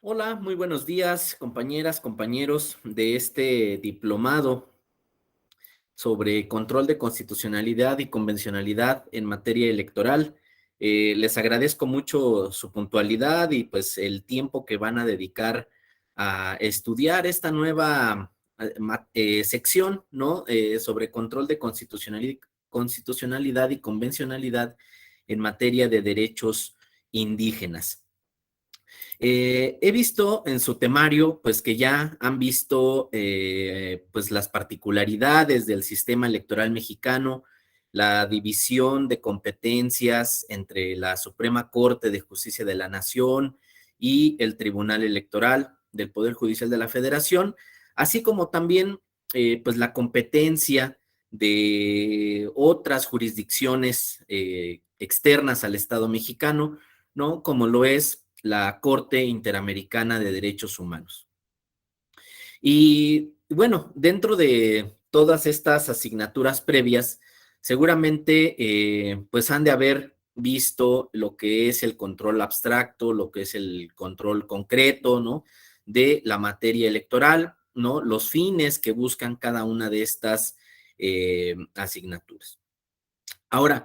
Hola, muy buenos días, compañeras, compañeros de este diplomado sobre control de constitucionalidad y convencionalidad en materia electoral. Les agradezco mucho su puntualidad y pues el tiempo que van a dedicar a estudiar esta nueva sección, ¿no? Sobre control de constitucionalidad y convencionalidad en materia de derechos indígenas. He visto en su temario, pues que ya han visto, pues las particularidades del sistema electoral mexicano, la división de competencias entre la Suprema Corte de Justicia de la Nación y el Tribunal Electoral del Poder Judicial de la Federación, así como también, pues la competencia de otras jurisdicciones externas al Estado mexicano, ¿no? Como lo es la Corte Interamericana de Derechos Humanos. Y bueno, dentro de todas estas asignaturas previas, seguramente pues han de haber visto lo que es el control abstracto, lo que es el control concreto, ¿no? De la materia electoral, ¿no? Los fines que buscan cada una de estas asignaturas. Ahora,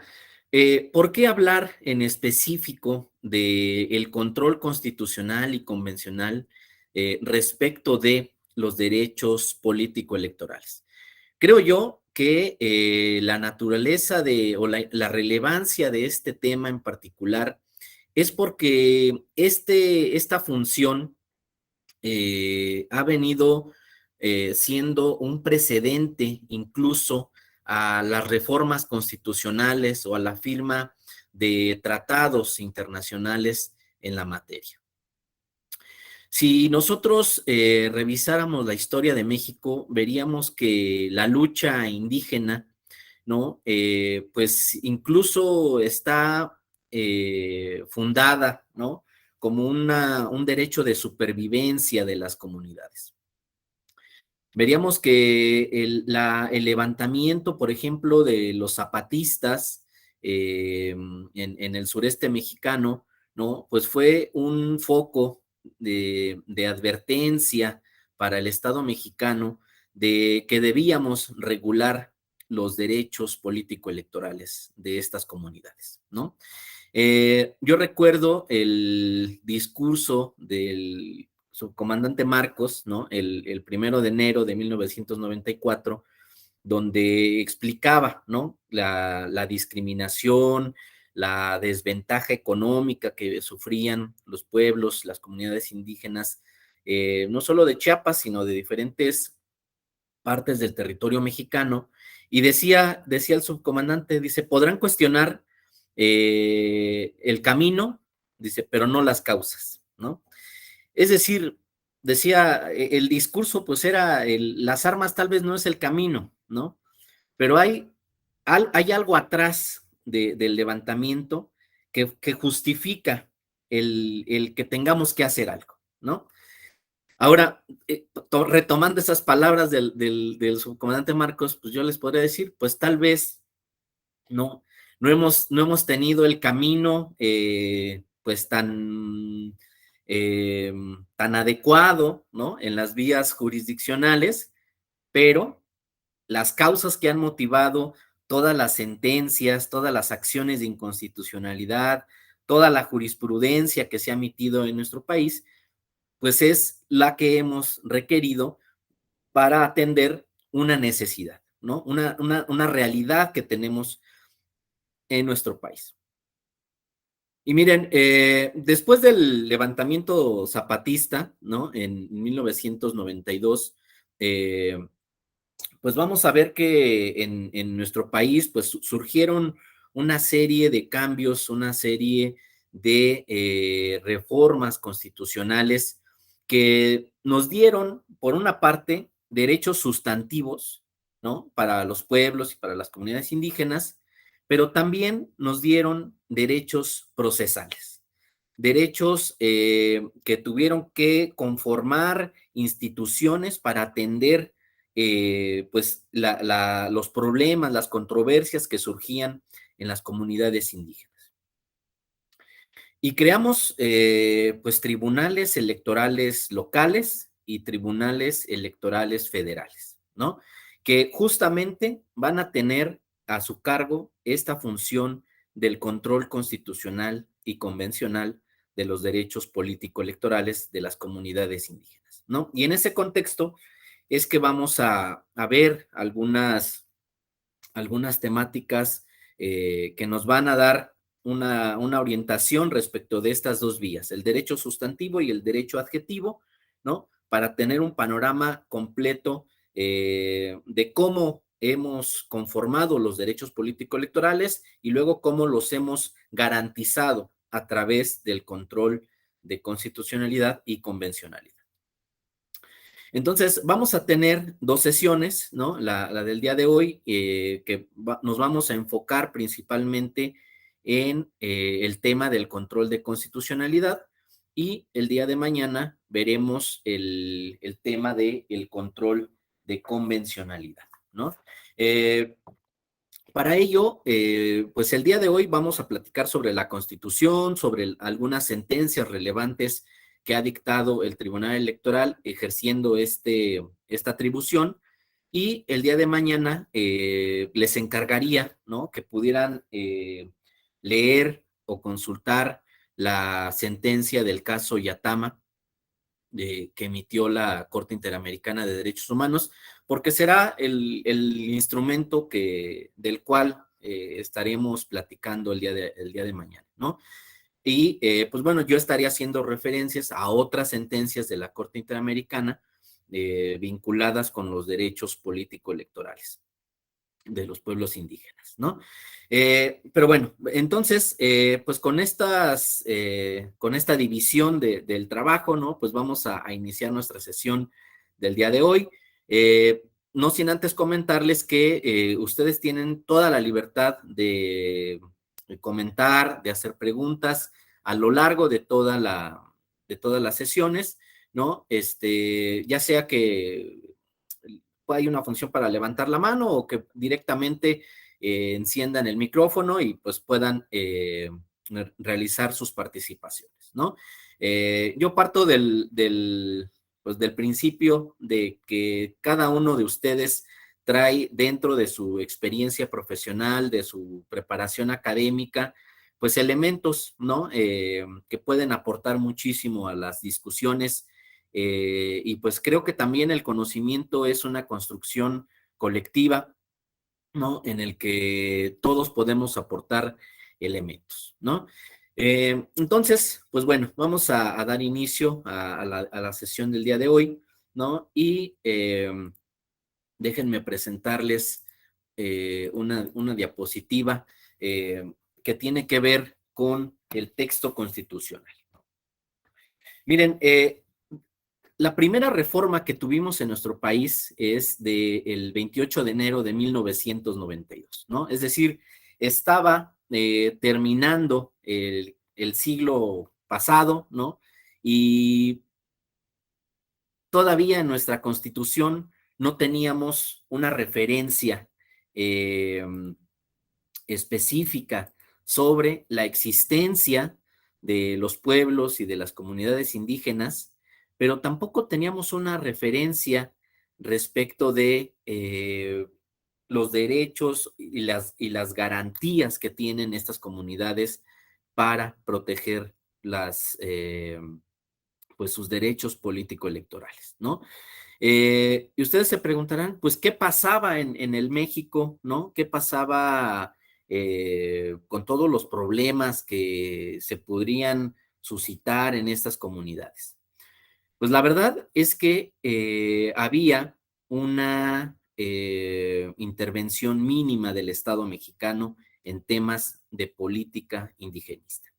¿por qué hablar en específico del control constitucional y convencional respecto de los derechos político-electorales? Creo yo que la naturaleza o la relevancia de este tema en particular es porque esta función ha venido siendo un precedente incluso a las reformas constitucionales o a la firma de tratados internacionales en la materia. Si nosotros revisáramos la historia de México, veríamos que la lucha indígena, ¿no? Pues incluso está fundada, ¿no? Como un derecho de supervivencia de las comunidades. Veríamos que el levantamiento, por ejemplo, de los zapatistas en el sureste mexicano, ¿no? Pues fue un foco de advertencia para el Estado mexicano de que debíamos regular los derechos político-electorales de estas comunidades, ¿no? Yo recuerdo el discurso del subcomandante Marcos, ¿no? El 1 de enero de 1994, donde explicaba, ¿no? La discriminación, la desventaja económica que sufrían los pueblos, las comunidades indígenas, no solo de Chiapas, sino de diferentes partes del territorio mexicano, y decía el subcomandante, dice, podrán cuestionar el camino, dice, pero no las causas, ¿no? Es decir, decía, el discurso pues era, las armas tal vez no es el camino, ¿no? Pero hay algo atrás del levantamiento que justifica el que tengamos que hacer algo, ¿no? Ahora, retomando esas palabras del subcomandante Marcos, pues yo les podría decir, pues tal vez no, no hemos tenido el camino pues tan adecuado, ¿no? En las vías jurisdiccionales, pero las causas que han motivado todas las sentencias, todas las acciones de inconstitucionalidad, toda la jurisprudencia que se ha emitido en nuestro país, pues es la que hemos requerido para atender una necesidad, ¿no? Una realidad que tenemos en nuestro país. Y miren, después del levantamiento zapatista, ¿no? En 1992, pues vamos a ver que en nuestro país, pues surgieron una serie de cambios, una serie de reformas constitucionales que nos dieron, por una parte, derechos sustantivos, ¿no? Para los pueblos y para las comunidades indígenas, pero también nos dieron derechos procesales, derechos que tuvieron que conformar instituciones para atender pues los problemas, las controversias que surgían en las comunidades indígenas. Y creamos pues tribunales electorales locales y tribunales electorales federales, ¿no? Que justamente van a tener a su cargo esta función del control constitucional y convencional de los derechos político-electorales de las comunidades indígenas, ¿no? Y en ese contexto es que vamos a ver algunas temáticas que nos van a dar una orientación respecto de estas dos vías, el derecho sustantivo y el derecho adjetivo, ¿no? Para tener un panorama completo de cómo hemos conformado los derechos político-electorales y luego cómo los hemos garantizado a través del control de constitucionalidad y convencionalidad. Entonces, vamos a tener dos sesiones, ¿no? La del día de hoy, nos vamos a enfocar principalmente en el tema del control de constitucionalidad y el día de mañana veremos el tema del control de convencionalidad, ¿no? Eh, para ello, pues el día de hoy vamos a platicar sobre la Constitución, sobre algunas sentencias relevantes que ha dictado el Tribunal Electoral ejerciendo esta atribución. Y el día de mañana les encargaría, ¿no? Que pudieran leer o consultar la sentencia del caso Yatama que emitió la Corte Interamericana de Derechos Humanos, porque será el instrumento del cual estaremos platicando el día de mañana, ¿no? Y pues bueno, yo estaría haciendo referencias a otras sentencias de la Corte Interamericana vinculadas con los derechos político-electorales de los pueblos indígenas, ¿no? Pero bueno, entonces, pues con esta división del trabajo, ¿no? Pues vamos a iniciar nuestra sesión del día de hoy. No sin antes comentarles que ustedes tienen toda la libertad de comentar, de hacer preguntas a lo largo de todas las sesiones, ¿no? Ya sea que hay una función para levantar la mano o que directamente enciendan el micrófono y pues puedan realizar sus participaciones, ¿no? Yo parto pues, del principio de que cada uno de ustedes trae dentro de su experiencia profesional, de su preparación académica, pues elementos, ¿no? Que pueden aportar muchísimo a las discusiones y pues creo que también el conocimiento es una construcción colectiva, ¿no? En el que todos podemos aportar elementos, ¿no? Entonces, pues bueno, vamos a dar inicio a la sesión del día de hoy, ¿no? Y déjenme presentarles una diapositiva que tiene que ver con el texto constitucional. Miren, la primera reforma que tuvimos en nuestro país es del 28 de enero de 1992, ¿no? Es decir, estaba terminando el siglo pasado, ¿no? Y todavía en nuestra Constitución no teníamos una referencia eh, específica sobre la existencia de los pueblos y de las comunidades indígenas, pero tampoco teníamos una referencia respecto de los derechos y las garantías que tienen estas comunidades para proteger pues sus derechos político-electorales, ¿no? Y ustedes se preguntarán, pues, ¿qué pasaba en el México, no? ¿Qué pasaba con todos los problemas que se podrían suscitar en estas comunidades? Pues la verdad es que había una intervención mínima del Estado mexicano en temas de política indigenista.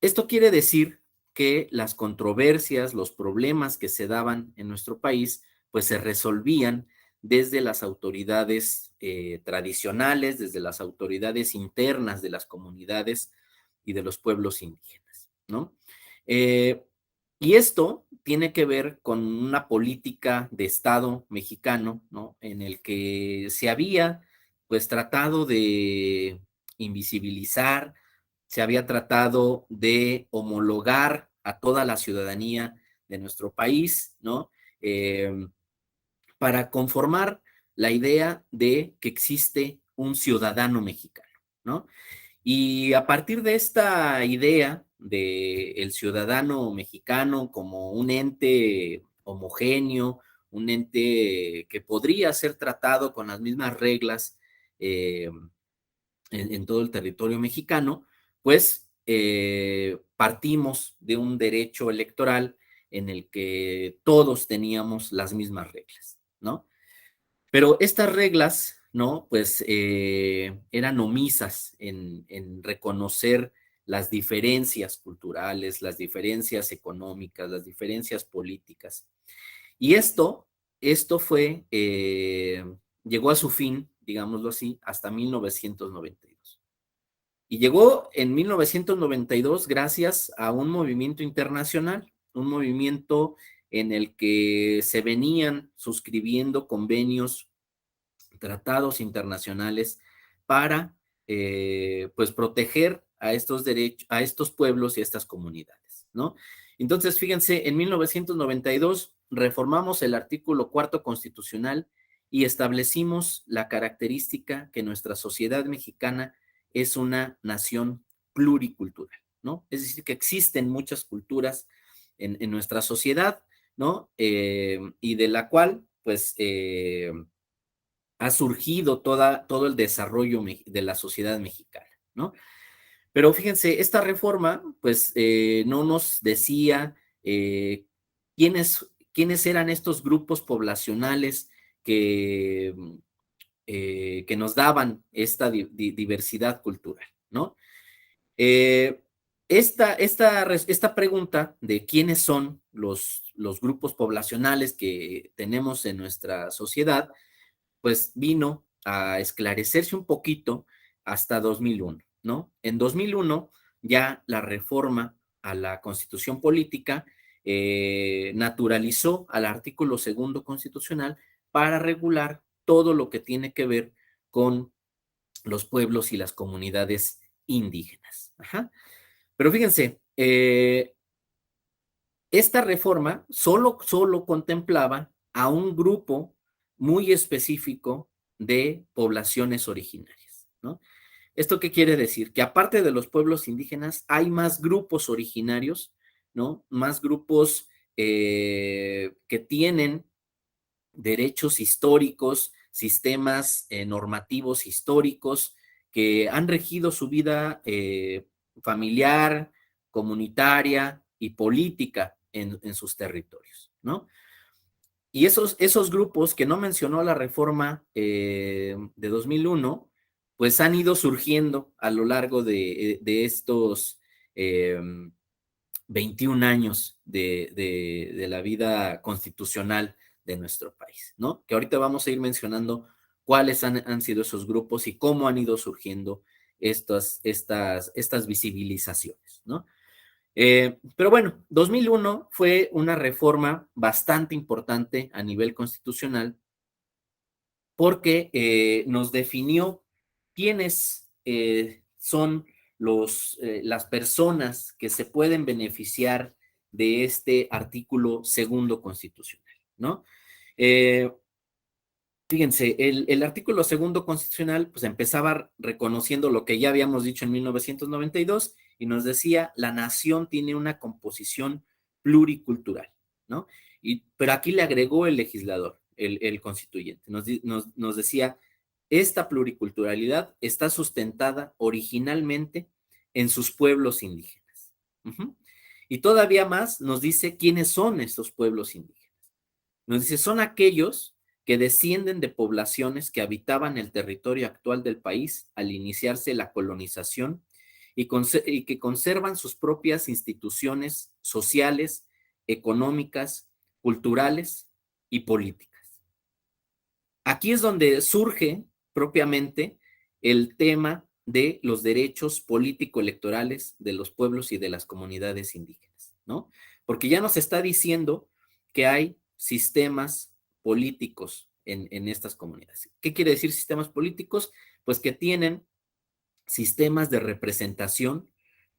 Esto quiere decir que las controversias, los problemas que se daban en nuestro país, pues se resolvían desde las autoridades tradicionales, desde las autoridades internas de las comunidades y de los pueblos indígenas, ¿no? Eh, y esto tiene que ver con una política de Estado mexicano, ¿no? En el que se había, pues, tratado de invisibilizar, se había tratado de homologar a toda la ciudadanía de nuestro país, ¿no? Para conformar la idea de que existe un ciudadano mexicano, ¿no? Y a partir de esta idea de el ciudadano mexicano como un ente homogéneo, un ente que podría ser tratado con las mismas reglas eh, en todo el territorio mexicano, pues partimos de un derecho electoral en el que todos teníamos las mismas reglas, ¿no? Pero estas reglas, ¿no? Pues eran omisas en reconocer las diferencias culturales, las diferencias económicas, las diferencias políticas. Y esto fue, llegó a su fin, digámoslo así, hasta 1992. Y llegó en 1992 gracias a un movimiento internacional, un movimiento en el que se venían suscribiendo convenios, tratados internacionales para pues proteger a estos derechos, a estos pueblos y a estas comunidades, ¿no? Entonces, fíjense, en 1992 reformamos el artículo cuarto constitucional y establecimos la característica que nuestra sociedad mexicana es una nación pluricultural, ¿no? Es decir, que existen muchas culturas en nuestra sociedad, ¿no? Y de la cual, pues, ha surgido todo el desarrollo de la sociedad mexicana, ¿no? Pero fíjense, esta reforma, pues, no nos decía quiénes eran estos grupos poblacionales que, que nos daban esta diversidad cultural, ¿no? Eh, esta pregunta de quiénes son los grupos poblacionales que tenemos en nuestra sociedad, pues vino a esclarecerse un poquito hasta 2001, ¿no? En 2001 ya la reforma a la Constitución Política naturalizó al artículo segundo constitucional para regular todo lo que tiene que ver con los pueblos y las comunidades indígenas. Ajá. Pero fíjense, esta reforma solo contemplaba a un grupo muy específico de poblaciones originarias, ¿no? ¿Esto qué quiere decir? Que aparte de los pueblos indígenas, hay más grupos originarios, ¿no? Más grupos que tienen derechos históricos, sistemas normativos históricos que han regido su vida familiar, comunitaria y política en sus territorios, ¿no? Y esos grupos que no mencionó la reforma de 2001, pues han ido surgiendo a lo largo de estos eh, 21 años de la vida constitucional de nuestro país, ¿no? Que ahorita vamos a ir mencionando cuáles han sido esos grupos y cómo han ido surgiendo estas visibilizaciones, ¿no? Pero bueno, 2001 fue una reforma bastante importante a nivel constitucional porque nos definió quiénes son las personas que se pueden beneficiar de este artículo segundo constitucional, ¿no? Eh, Fíjense, el artículo segundo constitucional pues empezaba reconociendo lo que ya habíamos dicho en 1992 y nos decía, la nación tiene una composición pluricultural, ¿no? Pero aquí le agregó el legislador, el constituyente, nos decía, esta pluriculturalidad está sustentada originalmente en sus pueblos indígenas. Ujú. Y todavía más nos dice quiénes son estos pueblos indígenas. Nos dice, son aquellos que descienden de poblaciones que habitaban el territorio actual del país al iniciarse la colonización y que conservan sus propias instituciones sociales, económicas, culturales y políticas. Aquí es donde surge propiamente el tema de los derechos político-electorales de los pueblos y de las comunidades indígenas, ¿no? Porque ya nos está diciendo que hay sistemas políticos en estas comunidades. ¿Qué quiere decir sistemas políticos? Pues que tienen sistemas de representación,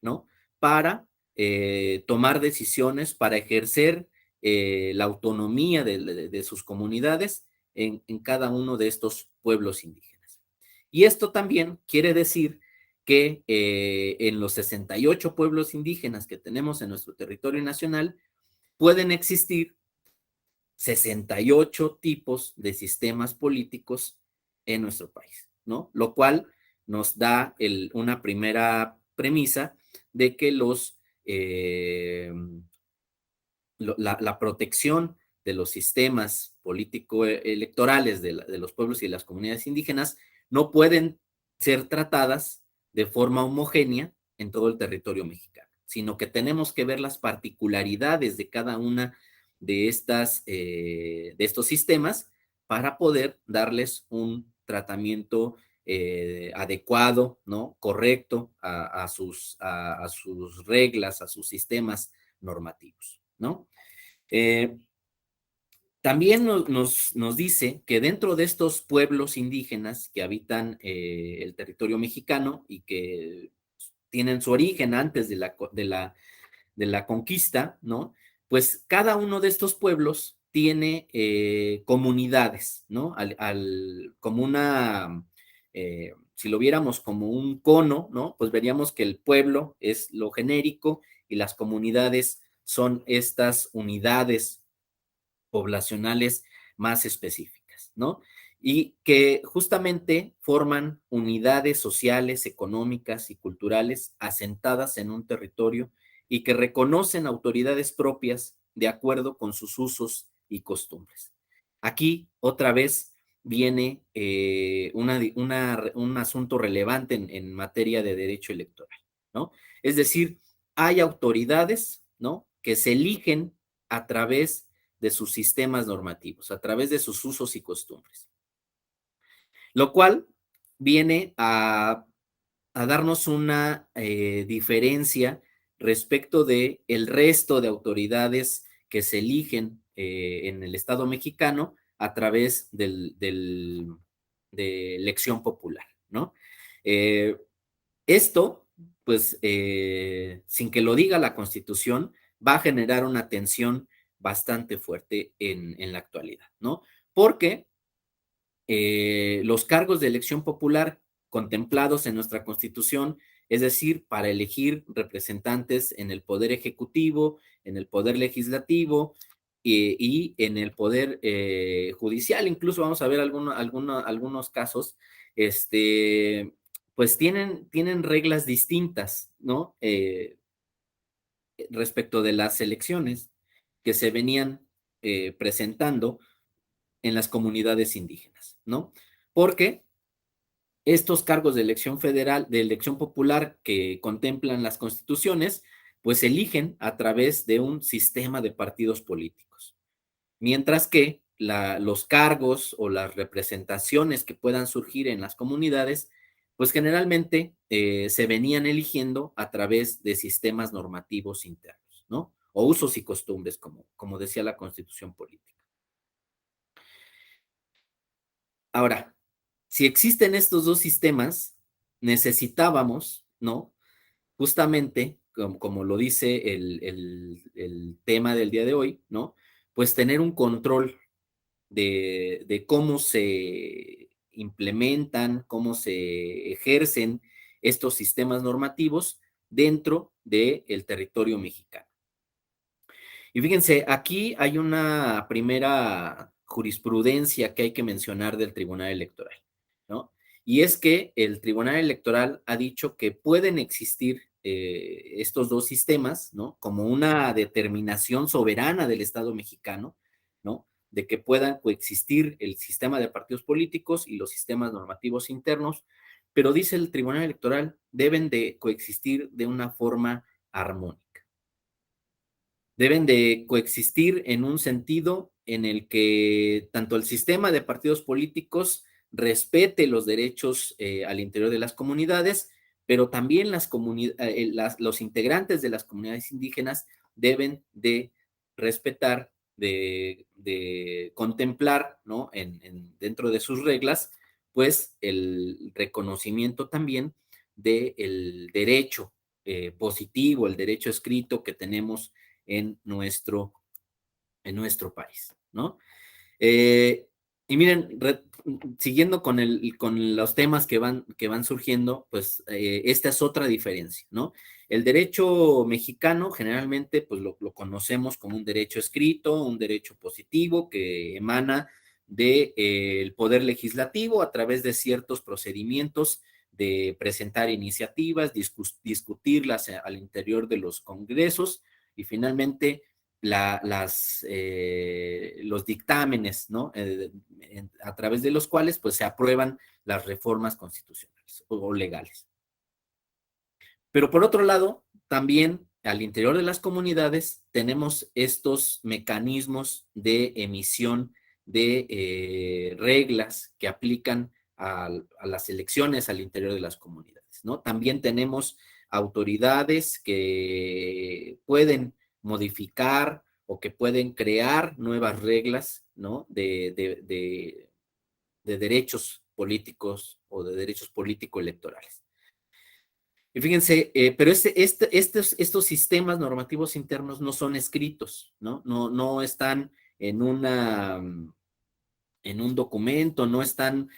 ¿no? Para tomar decisiones, para ejercer la autonomía de sus comunidades en cada uno de estos pueblos indígenas. Y esto también quiere decir que en los 68 pueblos indígenas que tenemos en nuestro territorio nacional, pueden existir 68 tipos de sistemas políticos en nuestro país, ¿no? Lo cual nos da una primera premisa de que la protección de los sistemas político-electorales de los pueblos y las comunidades indígenas no pueden ser tratadas de forma homogénea en todo el territorio mexicano, sino que tenemos que ver las particularidades de cada una de estos sistemas para poder darles un tratamiento adecuado, ¿no? Correcto a sus reglas, a sus sistemas normativos, ¿no? Eh, También nos dice que dentro de estos pueblos indígenas que habitan el territorio mexicano y que tienen su origen antes de la conquista, ¿no? Pues cada uno de estos pueblos tiene comunidades, ¿no? Como si lo viéramos como un cono, ¿no? Pues veríamos que el pueblo es lo genérico y las comunidades son estas unidades poblacionales más específicas, ¿no? Y que justamente forman unidades sociales, económicas y culturales asentadas en un territorio y que reconocen autoridades propias de acuerdo con sus usos y costumbres. Aquí, otra vez, viene un asunto relevante en materia de derecho electoral, ¿no? Es decir, hay autoridades, ¿no? Que se eligen a través de sus sistemas normativos, a través de sus usos y costumbres. Lo cual viene a darnos una diferencia respecto de el resto de autoridades que se eligen en el Estado mexicano a través de elección popular, ¿no? Eh, Esto, pues, sin que lo diga la Constitución, va a generar una tensión bastante fuerte en la actualidad, ¿no? Porque los cargos de elección popular contemplados en nuestra Constitución, es decir, para elegir representantes en el Poder Ejecutivo, en el Poder Legislativo y en el Poder Judicial, incluso vamos a ver algunos casos, pues tienen reglas distintas, ¿no? Respecto de las elecciones que se venían presentando en las comunidades indígenas, ¿no? Porque estos cargos de elección federal, de elección popular que contemplan las constituciones, pues se eligen a través de un sistema de partidos políticos. Mientras que los cargos o las representaciones que puedan surgir en las comunidades, pues generalmente se venían eligiendo a través de sistemas normativos internos, ¿no? O usos y costumbres, como decía la Constitución política. Ahora, si existen estos dos sistemas, necesitábamos, ¿no? Justamente, como lo dice el tema del día de hoy, ¿no? Pues tener un control de cómo se implementan, cómo se ejercen estos sistemas normativos dentro del territorio mexicano. Y fíjense, aquí hay una primera jurisprudencia que hay que mencionar del Tribunal Electoral, ¿no? Y es que el Tribunal Electoral ha dicho que pueden existir estos dos sistemas, ¿no? Como una determinación soberana del Estado mexicano, ¿no? De que puedan coexistir el sistema de partidos políticos y los sistemas normativos internos, pero dice el Tribunal Electoral, deben de coexistir de una forma armónica. Deben de coexistir en un sentido en el que tanto el sistema de partidos políticos respete los derechos al interior de las comunidades, pero también los integrantes de las comunidades indígenas deben de respetar, de contemplar, ¿no? Dentro de sus reglas, pues el reconocimiento también del derecho positivo, el derecho escrito que tenemos en nuestro país, ¿no? Eh, y miren, siguiendo con los temas que van surgiendo, pues esta es otra diferencia, ¿no? El derecho mexicano generalmente pues lo conocemos como un derecho escrito, un derecho positivo que emana del poder legislativo a través de ciertos procedimientos de presentar iniciativas, discutirlas al interior de los congresos y finalmente los dictámenes, ¿no? A través de los cuales pues se aprueban las reformas constitucionales o legales. Pero por otro lado, también al interior de las comunidades tenemos estos mecanismos de emisión de reglas que aplican a las elecciones al interior de las comunidades, ¿no? También tenemos autoridades que pueden modificar o que pueden crear nuevas reglas, ¿no? De derechos políticos o de derechos político-electorales. Y fíjense, pero estos sistemas normativos internos no son escritos, ¿no? No están en en un documento, no están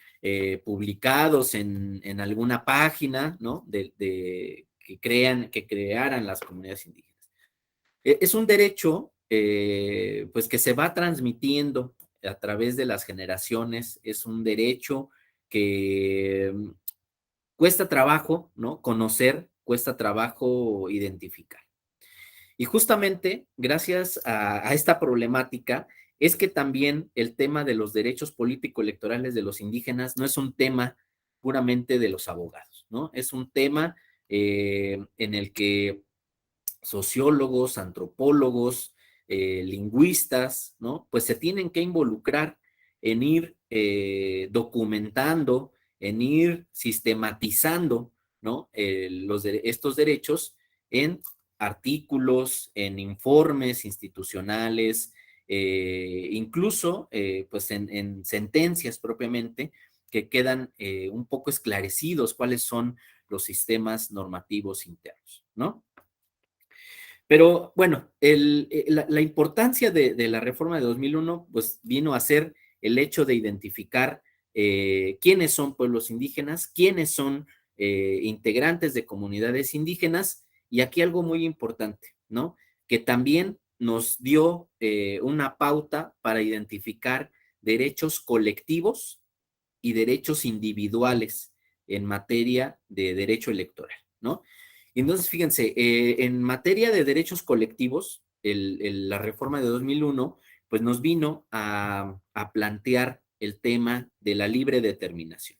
publicados en alguna página, ¿no? Que crearan las comunidades indígenas. Es un derecho, pues, que se va transmitiendo a través de las generaciones, es un derecho que cuesta trabajo, ¿no? Conocer, cuesta trabajo identificar. Y justamente gracias a esta problemática es que también el tema de los derechos político-electorales de los indígenas no es un tema puramente de los abogados, ¿no? Es un tema en el que sociólogos, antropólogos, lingüistas, ¿no? Pues se tienen que involucrar en ir documentando, en ir sistematizando, ¿no? Estos derechos en artículos, en informes institucionales, incluso pues en sentencias propiamente que quedan un poco esclarecidos cuáles son los sistemas normativos internos, ¿no? Pero bueno, la importancia de la reforma de 2001 pues vino a ser el hecho de identificar quiénes son pueblos indígenas, quiénes son integrantes de comunidades indígenas, y aquí algo muy importante, ¿no? Que también nos dio una pauta para identificar derechos colectivos y derechos individuales en materia de derecho electoral, ¿no? Y entonces, fíjense, en materia de derechos colectivos, la reforma de 2001, pues nos vino a plantear el tema de la libre determinación.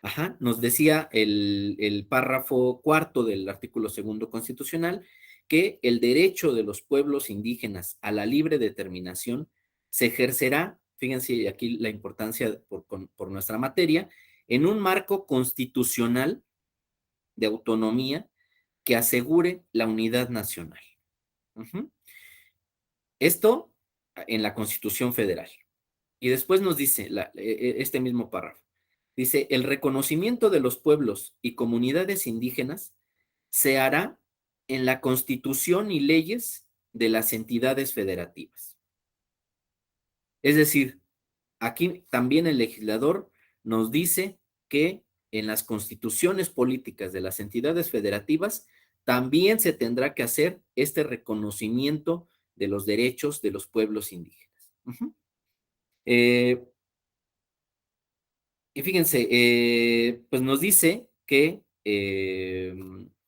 Ajá, nos decía el párrafo cuarto del artículo segundo constitucional que el derecho de los pueblos indígenas a la libre determinación se ejercerá, fíjense aquí la importancia por nuestra materia, en un marco constitucional de autonomía que asegure la unidad nacional. Uh-huh. Esto en la Constitución Federal. Y después nos dice este mismo párrafo. Dice, el reconocimiento de los pueblos y comunidades indígenas se hará en la Constitución y leyes de las entidades federativas. Es decir, aquí también el legislador nos dice que en las constituciones políticas de las entidades federativas también se tendrá que hacer este reconocimiento de los derechos de los pueblos indígenas. Uh-huh. eh, y fíjense, pues nos dice que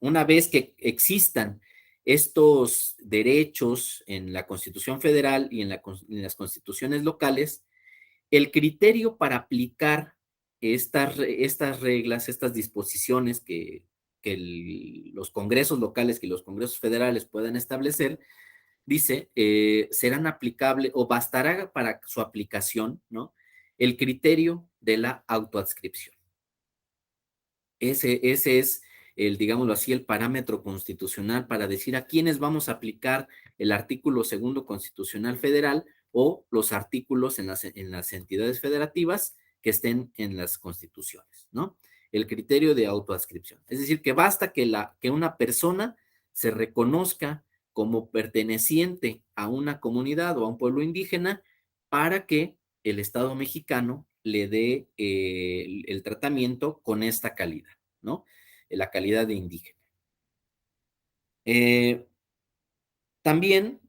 una vez que existan estos derechos en la Constitución Federal y en las constituciones locales, el criterio para aplicar estas reglas, estas disposiciones que los congresos locales, que los congresos federales puedan establecer, dice, serán aplicables o bastará para su aplicación, ¿no? El criterio de la autoadscripción. Ese es digámoslo así, el parámetro constitucional para decir a quiénes vamos a aplicar el artículo segundo constitucional federal o los artículos en las entidades federativas que estén en las constituciones, ¿no? el criterio de autoadscripción. Es decir, que basta que una persona se reconozca como perteneciente a una comunidad o a un pueblo indígena para que el Estado mexicano le dé el tratamiento con esta calidad, ¿no? La calidad de indígena. Eh, También,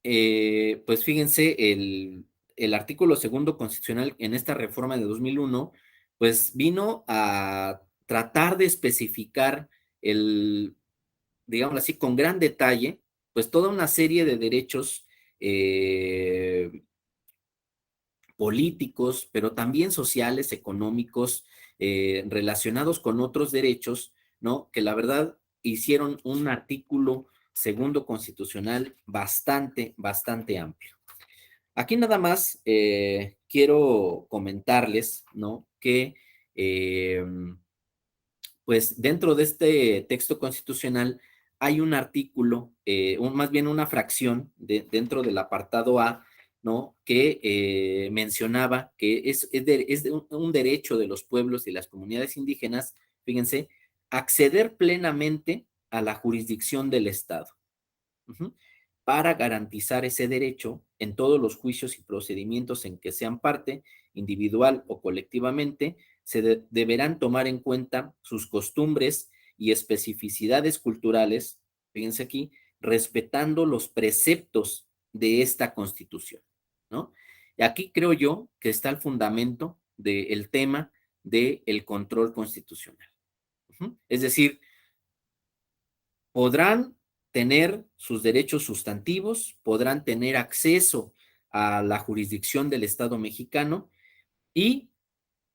pues fíjense, el artículo segundo constitucional en esta reforma de 2001, pues vino a tratar de especificar el, digamos así, con gran detalle, pues toda una serie de derechos políticos, pero también sociales, económicos, relacionados con otros derechos, ¿no? Que la verdad hicieron un artículo segundo constitucional bastante amplio. Aquí nada más quiero comentarles, ¿no? Que pues dentro de este texto constitucional hay un artículo, más bien una fracción dentro del apartado A, ¿no? Que mencionaba que es un derecho de los pueblos y las comunidades indígenas, fíjense, acceder plenamente a la jurisdicción del Estado. Uh-huh. Para garantizar ese derecho en todos los juicios y procedimientos en que sean parte, individual o colectivamente, deberán tomar en cuenta sus costumbres y especificidades culturales, fíjense aquí, respetando los preceptos de esta Constitución, ¿no? Y aquí creo yo que está el fundamento del tema del control constitucional. Uh-huh. Es decir, podrán tener sus derechos sustantivos, podrán tener acceso a la jurisdicción del Estado mexicano y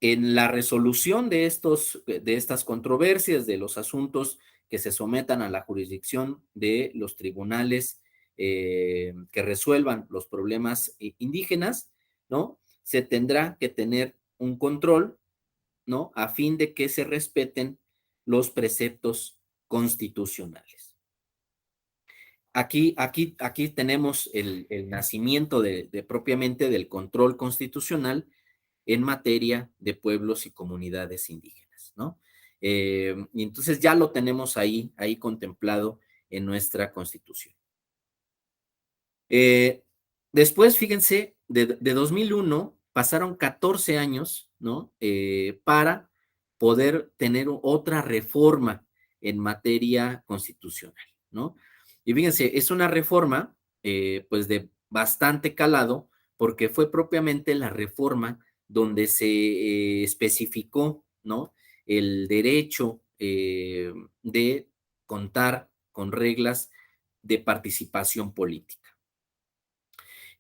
en la resolución de estas controversias, de los asuntos que se sometan a la jurisdicción de los tribunales que resuelvan los problemas indígenas, ¿no? Se tendrá que tener un control, ¿no? A fin de que se respeten los preceptos constitucionales. Aquí tenemos el nacimiento propiamente del control constitucional en materia de pueblos y comunidades indígenas, ¿no? Y entonces ya lo tenemos ahí contemplado en nuestra Constitución. Eh, Después, fíjense, de 2001 pasaron 14 años, ¿no? Para poder tener otra reforma en materia constitucional, ¿no? Y fíjense, es una reforma, pues, de bastante calado, porque fue propiamente la reforma donde se especificó, ¿no? El derecho de contar con reglas de participación política.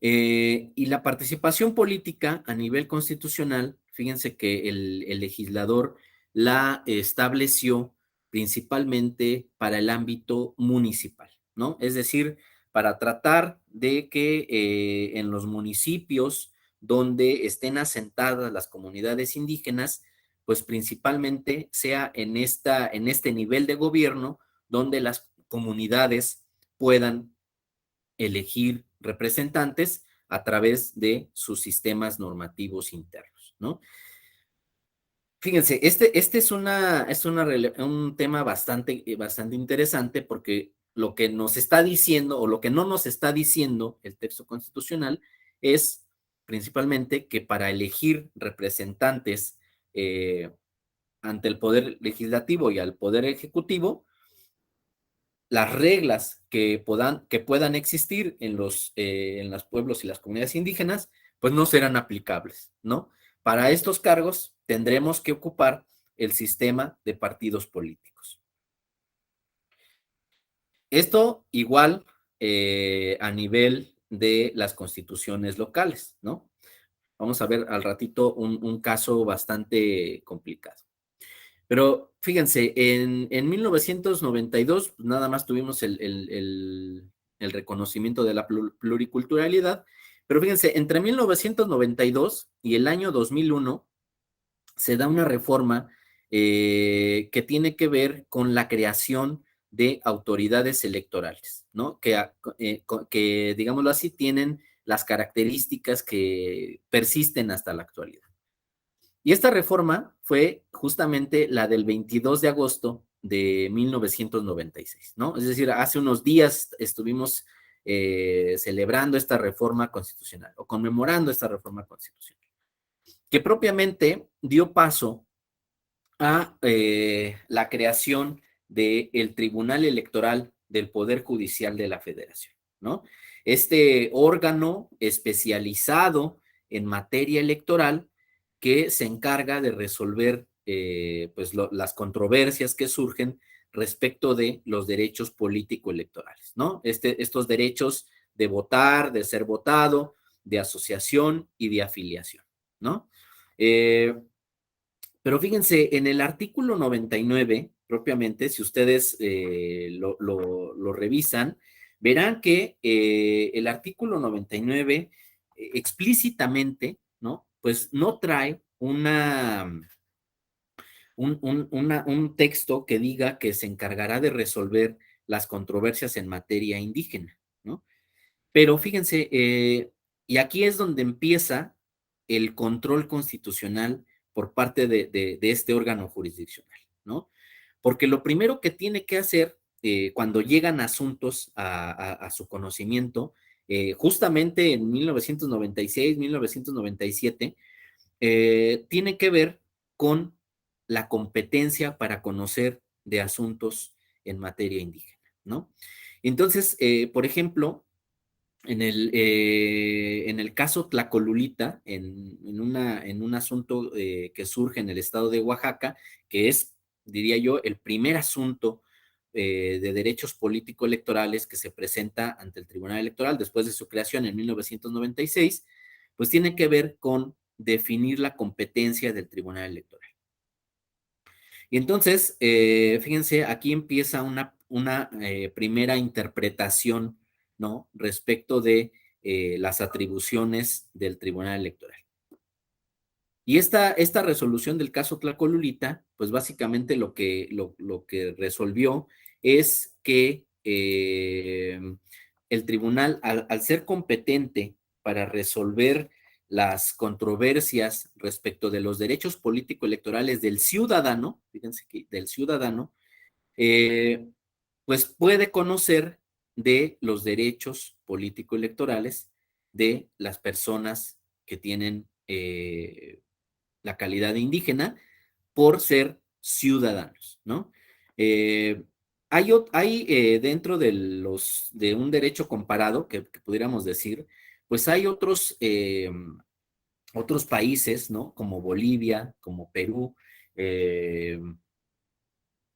Y la participación política a nivel constitucional, fíjense que el legislador la estableció principalmente para el ámbito municipal, ¿no? Es decir, para tratar de que en los municipios donde estén asentadas las comunidades indígenas, pues principalmente sea en este nivel de gobierno donde las comunidades puedan elegir representantes a través de sus sistemas normativos internos, ¿no? Fíjense, este un tema bastante interesante porque lo que nos está diciendo o lo que no nos está diciendo el texto constitucional es principalmente que para elegir representantes ante el Poder Legislativo y al Poder Ejecutivo, las reglas que puedan existir en los pueblos y las comunidades indígenas, pues no serán aplicables, ¿no? Para estos cargos tendremos que ocupar el sistema de partidos políticos. Esto igual a nivel de las constituciones locales, ¿no? Vamos a ver al ratito un caso bastante complicado. Pero fíjense, en 1992 pues, nada más tuvimos el reconocimiento de la pluriculturalidad, pero fíjense, entre 1992 y el año 2001 se da una reforma que tiene que ver con la creación de autoridades electorales, ¿no? Que, digámoslo así, tienen las características que persisten hasta la actualidad. Y esta reforma fue justamente la del 22 de agosto de 1996, ¿no? Es decir, hace unos días estuvimos celebrando esta reforma constitucional o conmemorando esta reforma constitucional, que propiamente dio paso a la creación del Tribunal Electoral del Poder Judicial de la Federación, ¿no? Este órgano especializado en materia electoral que se encarga de resolver pues las controversias que surgen respecto de los derechos político-electorales, ¿no? Estos derechos de votar, de ser votado, de asociación y de afiliación, ¿no? Pero fíjense, en el artículo 99, propiamente, si ustedes lo revisan, verán que el artículo 99 explícitamente, ¿no? Pues no trae un texto que diga que se encargará de resolver las controversias en materia indígena, ¿no? Pero fíjense, y aquí es donde empieza el control constitucional por parte de este órgano jurisdiccional, ¿no? Porque lo primero que tiene que hacer cuando llegan asuntos a su conocimiento, justamente en 1996, 1997, tiene que ver con la competencia para conocer de asuntos en materia indígena, ¿no? Entonces, por ejemplo, en el caso Tlacolulita, en un asunto que surge en el estado de Oaxaca, que es, diría yo, el primer asunto de derechos político-electorales que se presenta ante el Tribunal Electoral después de su creación en 1996, pues tiene que ver con definir la competencia del Tribunal Electoral. Y entonces, fíjense, aquí empieza una primera interpretación, ¿no? Respecto de las atribuciones del Tribunal Electoral. Y esta resolución del caso Tlacolulita, pues básicamente lo que resolvió es que el tribunal, al ser competente para resolver las controversias respecto de los derechos político-electorales del ciudadano, fíjense que del ciudadano, eh, pues puede conocer de los derechos político-electorales de las personas que tienen la calidad de indígena por ser ciudadanos, ¿no? Eh, hay dentro de un derecho comparado, que pudiéramos decir, pues hay otros países, ¿no? Como Bolivia, como Perú, eh,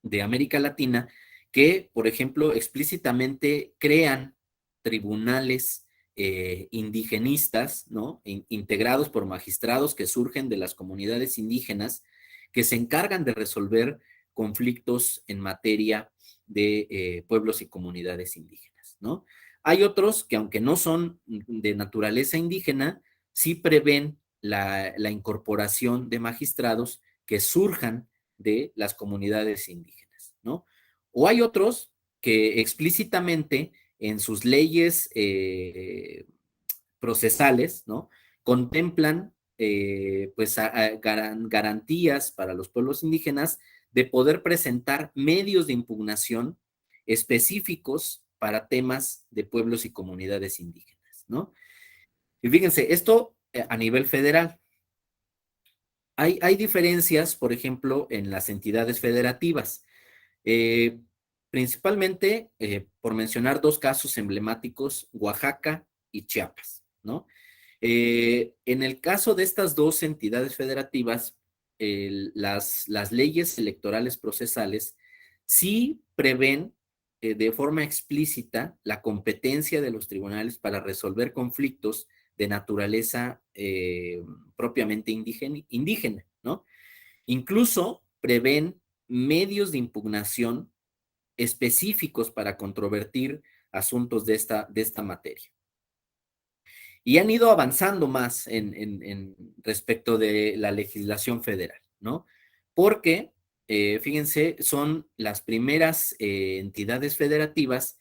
de América Latina, que, por ejemplo, explícitamente crean tribunales indigenistas, ¿no? Integrados por magistrados que surgen de las comunidades indígenas, que se encargan de resolver conflictos en materia de pueblos y comunidades indígenas, ¿no? Hay otros que, aunque no son de naturaleza indígena, sí prevén la incorporación de magistrados que surjan de las comunidades indígenas, ¿no? O hay otros que explícitamente en sus leyes procesales, ¿no? Contemplan pues garantías para los pueblos indígenas de poder presentar medios de impugnación específicos para temas de pueblos y comunidades indígenas, ¿no? Y fíjense, esto a nivel federal. Hay diferencias, por ejemplo, en las entidades federativas. Eh, Principalmente, por mencionar dos casos emblemáticos, Oaxaca y Chiapas, ¿no? En el caso de estas dos entidades federativas, las leyes electorales procesales sí prevén de forma explícita la competencia de los tribunales para resolver conflictos de naturaleza propiamente indígena, ¿no? Incluso prevén medios de impugnación específicos para controvertir asuntos de esta materia. Y han ido avanzando más respecto de la legislación federal, ¿no? Porque, fíjense, son las primeras entidades federativas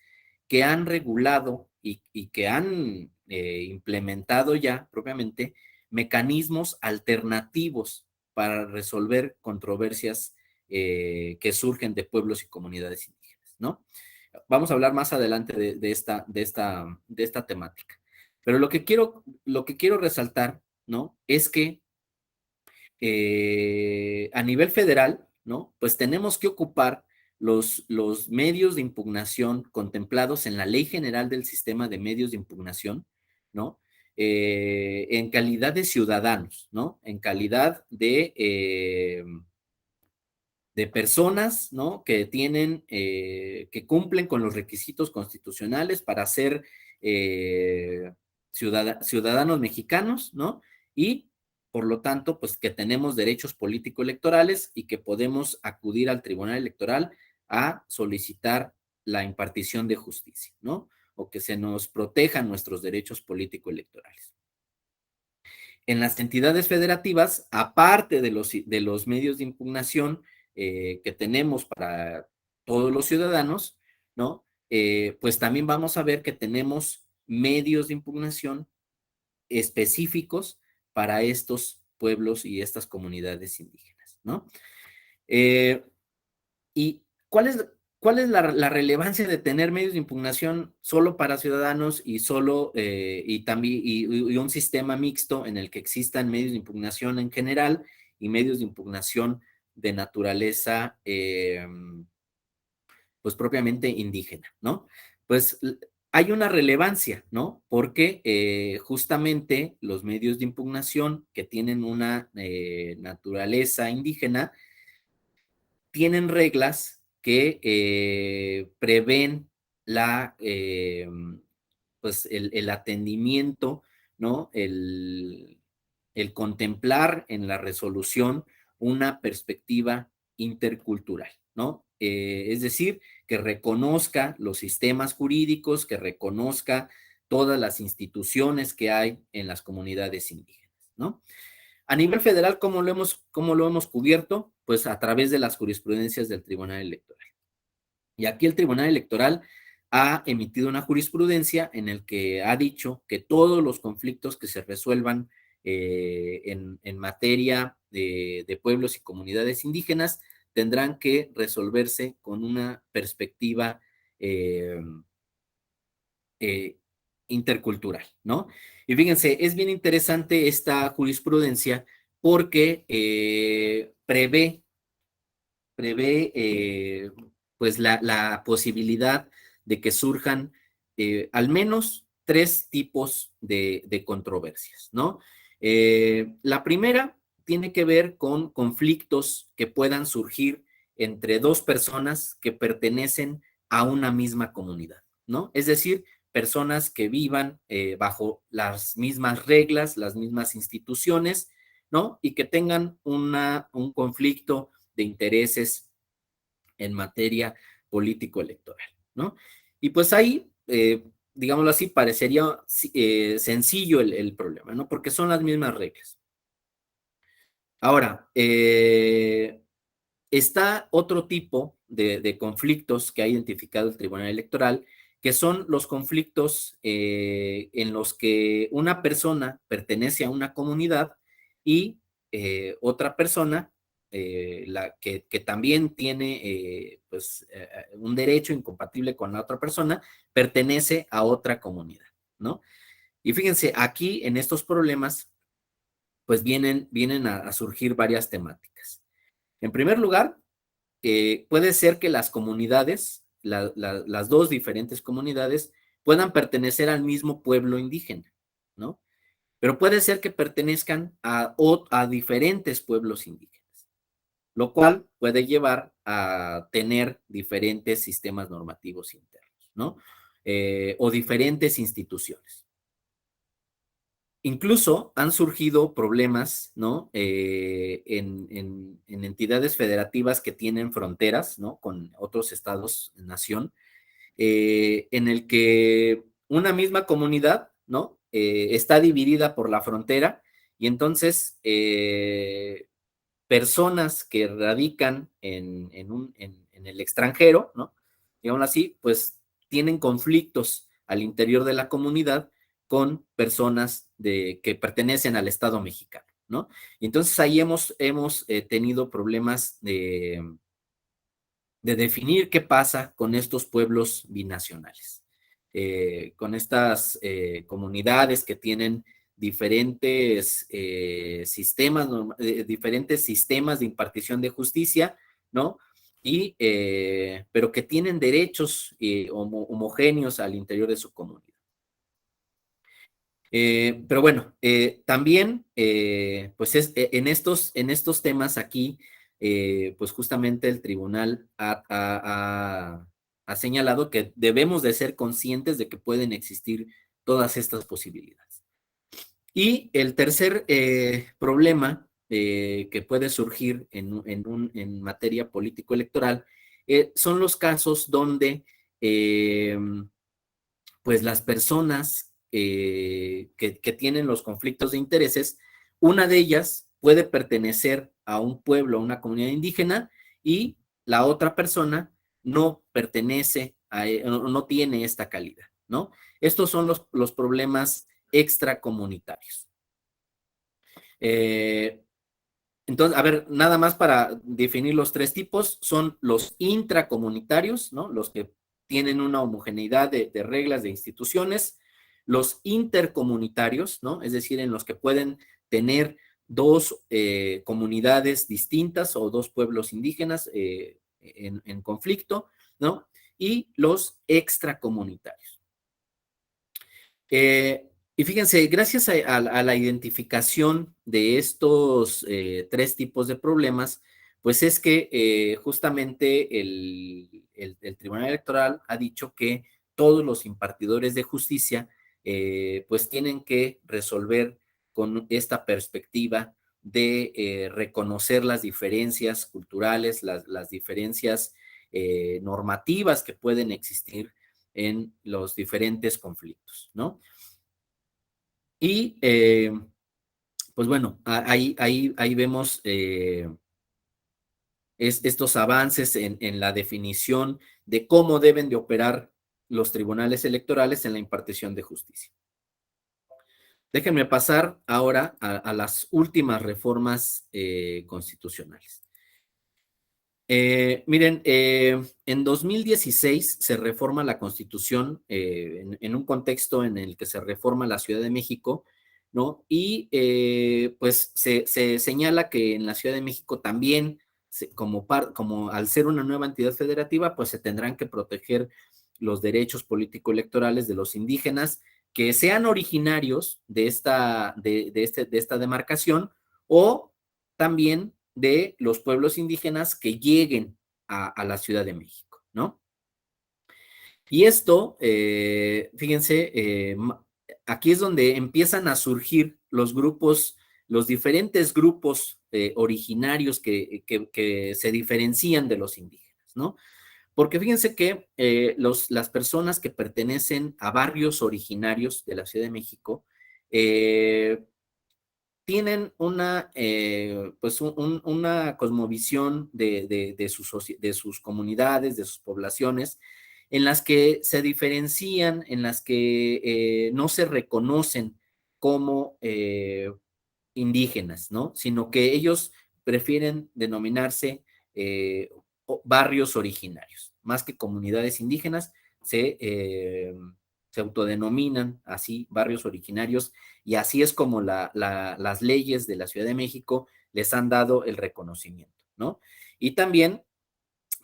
que han regulado y que han implementado ya propiamente mecanismos alternativos para resolver controversias que surgen de pueblos y comunidades indígenas, ¿no? Vamos a hablar más adelante de esta temática. Pero lo que quiero resaltar, ¿no? Es que a nivel federal, ¿no? Pues tenemos que ocupar los medios de impugnación contemplados en la Ley General del Sistema de Medios de Impugnación, ¿no? En calidad de ciudadanos, ¿no? En calidad de personas, ¿no? Que tienen, que cumplen con los requisitos constitucionales para ser ciudadanos mexicanos, ¿no? Y por lo tanto, pues que tenemos derechos político-electorales y que podemos acudir al Tribunal Electoral a solicitar la impartición de justicia, ¿no? O que se nos protejan nuestros derechos político-electorales. En las entidades federativas, aparte de los medios de impugnación que tenemos para todos los ciudadanos, ¿no? Pues también vamos a ver que tenemos medios de impugnación específicos para estos pueblos y estas comunidades indígenas, ¿no? Eh, ¿Y cuál es la relevancia de tener medios de impugnación solo para ciudadanos y solo y también y un sistema mixto en el que existan medios de impugnación en general y medios de impugnación de naturaleza pues propiamente indígena, ¿no? Pues hay una relevancia, ¿no? Porque justamente los medios de impugnación que tienen una naturaleza indígena tienen reglas que prevén pues el atendimiento, ¿no? El contemplar en la resolución una perspectiva intercultural, ¿no? Es decir, que reconozca los sistemas jurídicos, que reconozca todas las instituciones que hay en las comunidades indígenas, ¿no? A nivel federal, cómo lo hemos cubierto? Pues a través de las jurisprudencias del Tribunal Electoral. Y aquí el Tribunal Electoral ha emitido una jurisprudencia en el que ha dicho que todos los conflictos que se resuelvan en materia de pueblos y comunidades indígenas tendrán que resolverse con una perspectiva eh, eh, intercultural, ¿no? Y fíjense, es bien interesante esta jurisprudencia porque prevé pues la posibilidad de que surjan al menos tres tipos de controversias, ¿no? La primera tiene que ver con conflictos que puedan surgir entre dos personas que pertenecen a una misma comunidad, ¿no? Es decir, personas que vivan bajo las mismas reglas, las mismas instituciones, ¿no? Y que tengan un conflicto de intereses en materia político-electoral, ¿no? Y pues ahí, digámoslo así, parecería sencillo el problema, ¿no? Porque son las mismas reglas. Ahora, está otro tipo de conflictos que ha identificado el Tribunal Electoral, que son los conflictos en los que una persona pertenece a una comunidad y otra persona, que también tiene pues, un derecho incompatible con la otra persona, pertenece a otra comunidad, ¿no? Y fíjense, aquí en estos problemas, pues vienen a surgir varias temáticas. En primer lugar, puede ser que las comunidades, las dos diferentes comunidades, puedan pertenecer al mismo pueblo indígena, ¿no? Pero puede ser que pertenezcan a diferentes pueblos indígenas, lo cual puede llevar a tener diferentes sistemas normativos internos, ¿no? O diferentes instituciones. Incluso han surgido problemas, ¿no? En entidades federativas que tienen fronteras, ¿no? Con otros estados-nación, en el que una misma comunidad, ¿no? Está dividida por la frontera y entonces personas que radican en el extranjero, ¿no? Y aún así, pues tienen conflictos al interior de la comunidad con personas que pertenecen al Estado mexicano, ¿no? Y entonces ahí hemos tenido problemas de definir qué pasa con estos pueblos binacionales, con estas comunidades que tienen diferentes diferentes sistemas de impartición de justicia, ¿no? Pero que tienen derechos homogéneos al interior de su comunidad. Pero bueno, también, pues en estos temas aquí, pues justamente el tribunal ha señalado que debemos de ser conscientes de que pueden existir todas estas posibilidades. Y el tercer problema que puede surgir en materia político-electoral son los casos donde pues las personas que tienen los conflictos de intereses, una de ellas puede pertenecer a un pueblo, a una comunidad indígena, y la otra persona no pertenece no tiene esta calidad, ¿no? Estos son los problemas extracomunitarios. Entonces, a ver, nada más para definir los tres tipos, son los intracomunitarios, ¿no? Los que tienen una homogeneidad de reglas, de instituciones, los intercomunitarios, ¿no? Es decir, en los que pueden tener dos comunidades distintas o dos pueblos indígenas en conflicto, ¿no? Y los extracomunitarios. Y fíjense, gracias a la identificación de estos tres tipos de problemas, pues es que justamente el Tribunal Electoral ha dicho que todos los impartidores de justicia pues tienen que resolver con esta perspectiva de reconocer las diferencias culturales, las diferencias normativas que pueden existir en los diferentes conflictos, ¿no? Y pues bueno, ahí vemos estos avances en la definición de cómo deben de operar los tribunales electorales en la impartición de justicia. Déjenme pasar ahora a las últimas reformas constitucionales. Miren, en 2016 se reforma la Constitución en un contexto en el que se reforma la Ciudad de México, ¿no? Y pues se señala que en la Ciudad de México también, como al ser una nueva entidad federativa, pues se tendrán que proteger los derechos político-electorales de los indígenas que sean originarios de esta demarcación, o también de los pueblos indígenas que lleguen a la Ciudad de México, ¿no? Y esto, fíjense, aquí es donde empiezan a surgir los grupos, los diferentes grupos originarios que se diferencian de los indígenas, ¿no? Porque fíjense que las personas que pertenecen a barrios originarios de la Ciudad de México tienen pues una cosmovisión de sus comunidades, de sus poblaciones, en las que se diferencian, en las que no se reconocen como indígenas, ¿no? Sino que ellos prefieren denominarse barrios originarios, más que comunidades indígenas, se autodenominan así barrios originarios, y así es como las leyes de la Ciudad de México les han dado el reconocimiento, ¿no? Y también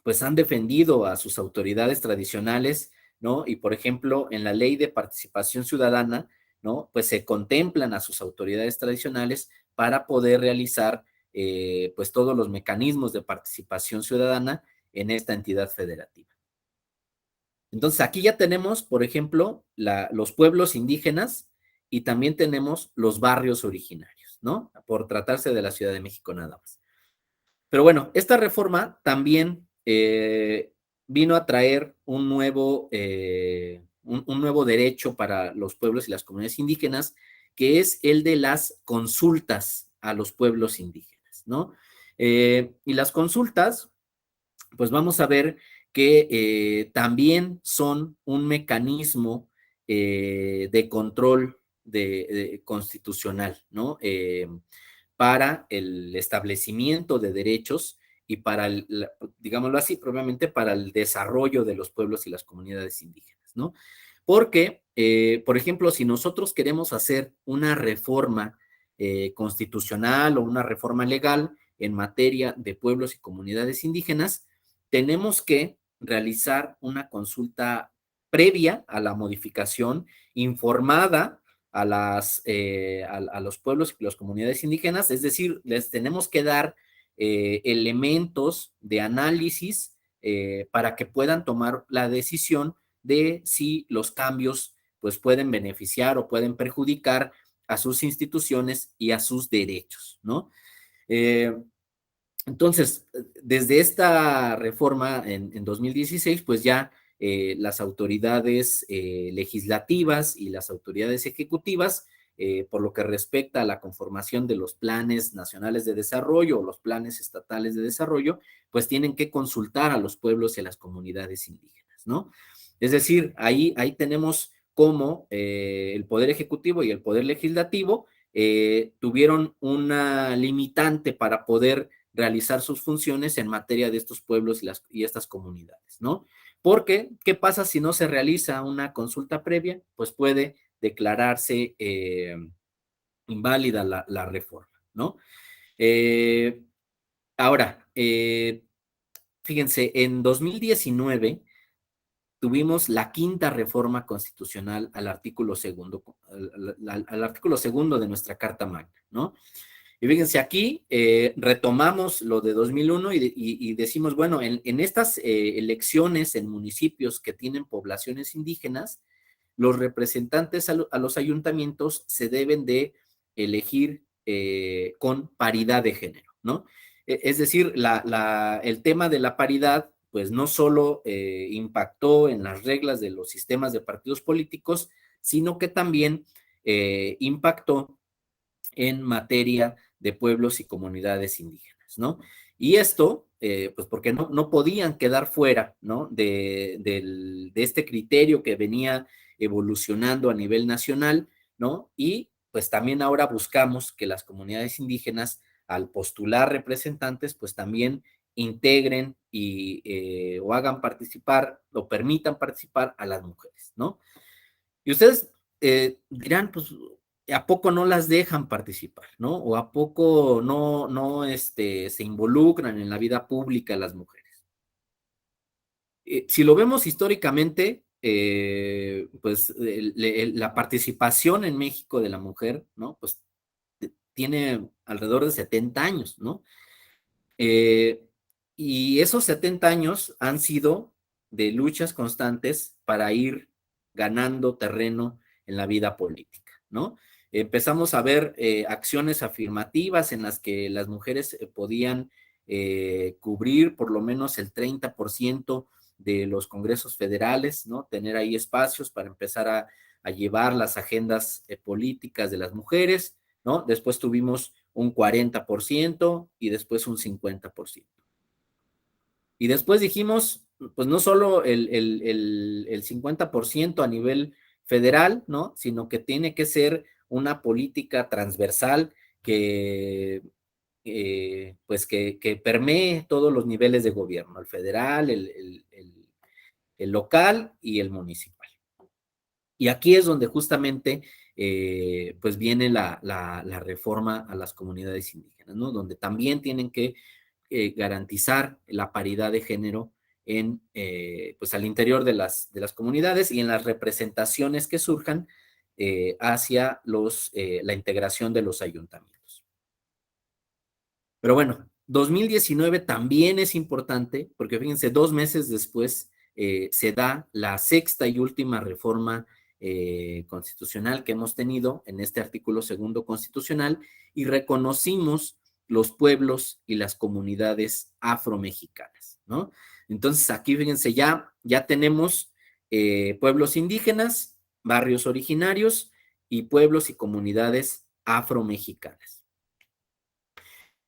pues han defendido a sus autoridades tradicionales, ¿no? Y por ejemplo, en la ley de participación ciudadana, ¿no? Pues se contemplan a sus autoridades tradicionales para poder realizar pues todos los mecanismos de participación ciudadana en esta entidad federativa. Entonces aquí ya tenemos, por ejemplo, los pueblos indígenas, y también tenemos los barrios originarios, ¿no? Por tratarse de la Ciudad de México nada más. Pero bueno, esta reforma también vino a traer un nuevo derecho para los pueblos y las comunidades indígenas, que es el de las consultas a los pueblos indígenas, ¿no? Y las consultas, pues vamos a ver que también son un mecanismo de control constitucional, ¿no? para el establecimiento de derechos y para, digámoslo así, probablemente para el desarrollo de los pueblos y las comunidades indígenas, ¿no? Porque, por ejemplo, si nosotros queremos hacer una reforma constitucional o una reforma legal en materia de pueblos y comunidades indígenas, tenemos que realizar una consulta previa a la modificación, informada a los pueblos y las comunidades indígenas, es decir, les tenemos que dar elementos de análisis para que puedan tomar la decisión de si los cambios pues pueden beneficiar o pueden perjudicar a sus instituciones y a sus derechos, ¿no? Entonces, desde esta reforma en 2016, pues ya las autoridades legislativas y las autoridades ejecutivas, por lo que respecta a la conformación de los planes nacionales de desarrollo o los planes estatales de desarrollo, pues tienen que consultar a los pueblos y a las comunidades indígenas, ¿no? Es decir, ahí tenemos cómo el Poder Ejecutivo y el Poder Legislativo tuvieron una limitante para poder realizar sus funciones en materia de estos pueblos y estas comunidades, ¿no? Porque, ¿qué pasa si no se realiza una consulta previa? Pues puede declararse inválida la reforma, ¿no? Eh, ahora, fíjense, en 2019 tuvimos la quinta reforma constitucional al artículo segundo, al artículo segundo de nuestra Carta Magna, ¿no? Y fíjense, aquí retomamos lo de 2001 y decimos, bueno, en estas elecciones en municipios que tienen poblaciones indígenas, los representantes a los ayuntamientos se deben de elegir con paridad de género, ¿no? Es decir, el tema de la paridad, pues no solo impactó en las reglas de los sistemas de partidos políticos, sino que también impactó en materia de pueblos y comunidades indígenas, ¿no? Y esto, pues porque no podían quedar fuera, ¿no? De este criterio que venía evolucionando a nivel nacional, ¿no? Y pues también ahora buscamos que las comunidades indígenas, al postular representantes, pues también integren o hagan participar o permitan participar a las mujeres, ¿no? Y ustedes dirán, pues, ¿a poco no las dejan participar, no? ¿O a poco se involucran en la vida pública las mujeres? Si lo vemos históricamente, pues la participación en México de la mujer, ¿no? Pues tiene alrededor de 70 años, ¿no? Eh, y esos 70 años han sido de luchas constantes para ir ganando terreno en la vida política, ¿no? Empezamos a ver acciones afirmativas en las que las mujeres podían cubrir por lo menos el 30% de los congresos federales, ¿no? Tener ahí espacios para empezar a llevar las agendas políticas de las mujeres, ¿no? Después tuvimos un 40% y después un 50%. Y después dijimos, pues no solo el 50% a nivel federal, ¿no? Sino que tiene que ser una política transversal pues que permee todos los niveles de gobierno, el federal, el local y el municipal. Y aquí es donde justamente pues viene la reforma a las comunidades indígenas, ¿no? Donde también tienen que garantizar la paridad de género pues al interior de las comunidades y en las representaciones que surjan hacia la integración de los ayuntamientos. Pero bueno, 2019 también es importante porque fíjense, 2 meses después se da la sexta y última reforma constitucional que hemos tenido en este artículo segundo constitucional y reconocimos los pueblos y las comunidades afromexicanas, ¿no? Entonces aquí fíjense, ya tenemos pueblos indígenas, barrios originarios y pueblos y comunidades afromexicanas.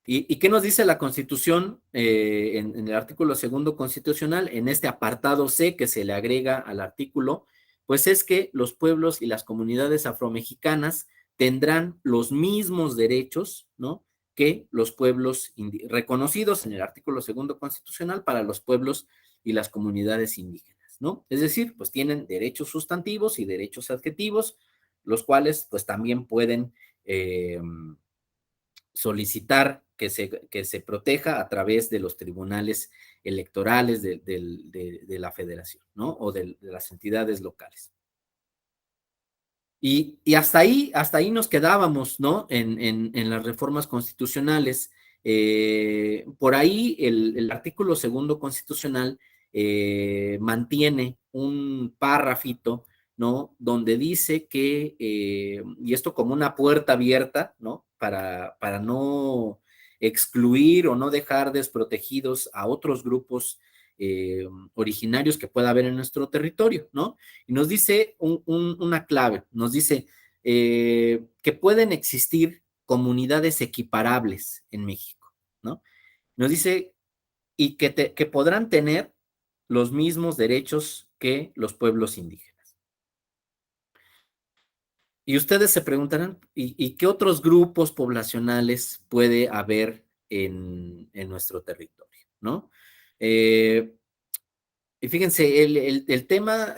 ¿Y qué nos dice la Constitución en el artículo segundo constitucional, en este apartado C que se le agrega al artículo? Pues es que los pueblos y las comunidades afromexicanas tendrán los mismos derechos, ¿no? que los pueblos reconocidos en el artículo segundo constitucional para los pueblos y las comunidades indígenas, ¿no? Es decir, pues tienen derechos sustantivos y derechos adjetivos, los cuales pues también pueden solicitar que se proteja a través de los tribunales electorales de la federación, ¿no? O de las entidades locales. Y hasta ahí nos quedábamos, ¿no? En las reformas constitucionales. Por ahí el artículo segundo constitucional mantiene un párrafito, ¿no? Donde dice que, y esto como una puerta abierta, ¿no? Para no excluir o no dejar desprotegidos a otros grupos originarios que pueda haber en nuestro territorio, ¿no? Y nos dice una clave, nos dice que pueden existir comunidades equiparables en México, ¿no? Nos dice y que podrán tener los mismos derechos que los pueblos indígenas. Y ustedes se preguntarán, ¿y qué otros grupos poblacionales puede haber en nuestro territorio, ¿no? Y fíjense, el tema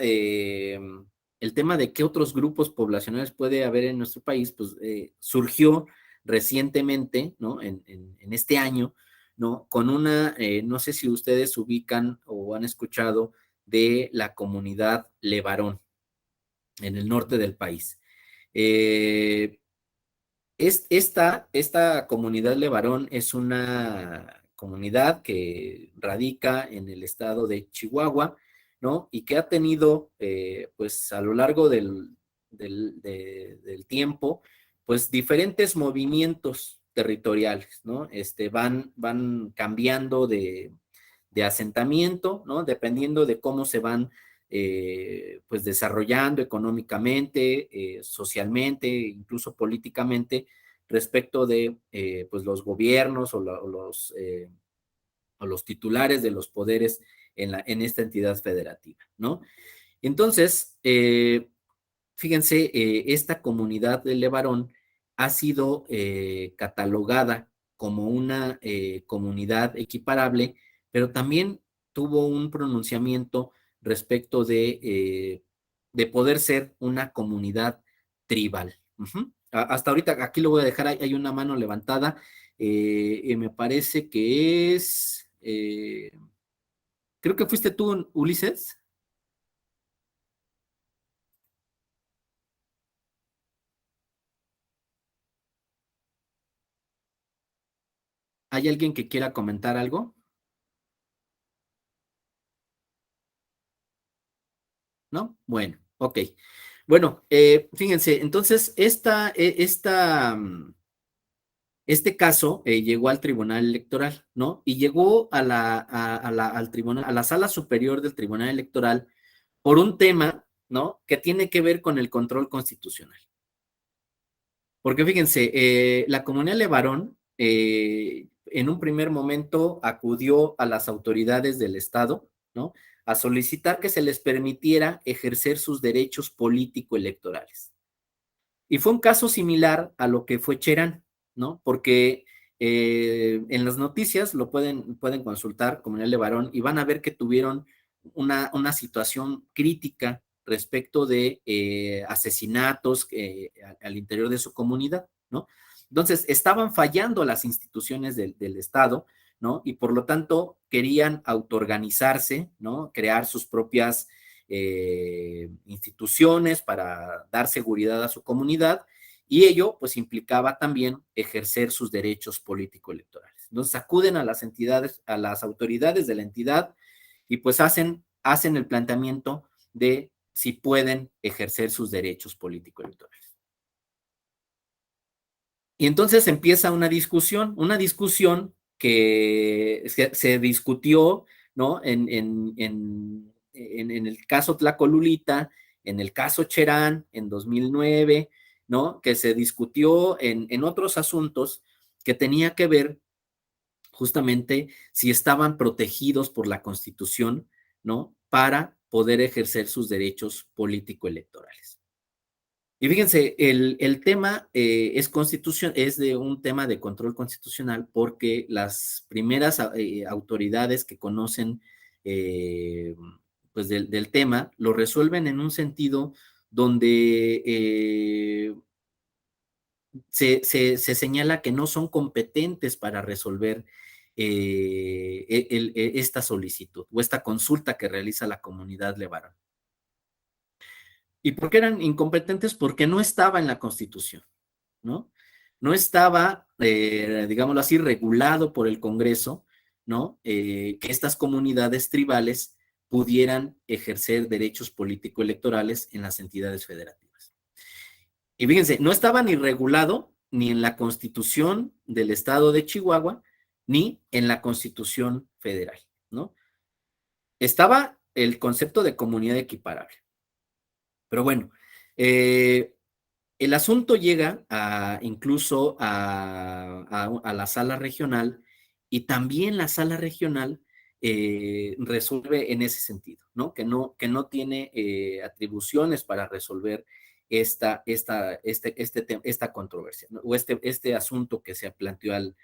de qué otros grupos poblacionales puede haber en nuestro país, pues surgió recientemente, ¿no? En este año, ¿no? Con no sé si ustedes ubican o han escuchado de la comunidad Levarón en el norte del país. Eh, esta comunidad Levarón es una comunidad que radica en el estado de Chihuahua, ¿no? Y que ha tenido, pues a lo largo del tiempo, pues diferentes movimientos territoriales, ¿no? Van cambiando de asentamiento, ¿no? Dependiendo de cómo se van pues desarrollando económicamente, socialmente, incluso políticamente, respecto de pues los gobiernos o los titulares de los poderes en esta entidad federativa, ¿no? Entonces, fíjense, esta comunidad de Levarón ha sido catalogada como una comunidad equiparable, pero también tuvo un pronunciamiento respecto de poder ser una comunidad tribal. Hasta ahorita, aquí lo voy a dejar, hay una mano levantada, y me parece que creo que fuiste tú, Ulises. ¿Hay alguien que quiera comentar algo? ¿No? Bueno, ok. Bueno, fíjense, entonces este caso llegó al Tribunal Electoral, ¿no? Y llegó al tribunal, a la Sala Superior del Tribunal Electoral por un tema, ¿no? Que tiene que ver con el control constitucional. Porque fíjense, la comunidad Levarón en un primer momento acudió a las autoridades del Estado, ¿no? A solicitar que se les permitiera ejercer sus derechos político-electorales. Y fue un caso similar a lo que fue Cherán, ¿no? Porque en las noticias lo pueden consultar, Comunidad Levarón, y van a ver que tuvieron una situación crítica respecto de asesinatos al interior de su comunidad, ¿no? Entonces, estaban fallando las instituciones del Estado, ¿no? Y por lo tanto querían autoorganizarse, ¿no? Crear sus propias instituciones para dar seguridad a su comunidad, y ello pues implicaba también ejercer sus derechos político-electorales. Entonces acuden a las entidades, a las autoridades de la entidad, y pues hacen el planteamiento de si pueden ejercer sus derechos político-electorales. Y entonces empieza una discusión que se discutió, ¿no? En el caso Tlacolulita, en el caso Cherán, en 2009, ¿no? Que se discutió en otros asuntos que tenía que ver justamente si estaban protegidos por la Constitución, ¿no? Para poder ejercer sus derechos político-electorales. Y fíjense, el tema es de un tema de control constitucional porque las primeras autoridades que conocen eh, pues del tema lo resuelven en un sentido donde se señala que no son competentes para resolver esta solicitud o esta consulta que realiza la comunidad Levarón. ¿Y por qué eran incompetentes? Porque no estaba en la Constitución, ¿no? No estaba, digámoslo así, regulado por el Congreso, ¿no? Que estas comunidades tribales pudieran ejercer derechos político-electorales en las entidades federativas. Y fíjense, no estaba ni regulado ni en la Constitución del Estado de Chihuahua, ni en la Constitución Federal, ¿no? Estaba el concepto de comunidad equiparable. Pero bueno, el asunto llega incluso a la sala regional y también la sala regional resuelve en ese sentido, ¿no? Que no tiene atribuciones para resolver esta controversia, ¿no? O este asunto que se planteó al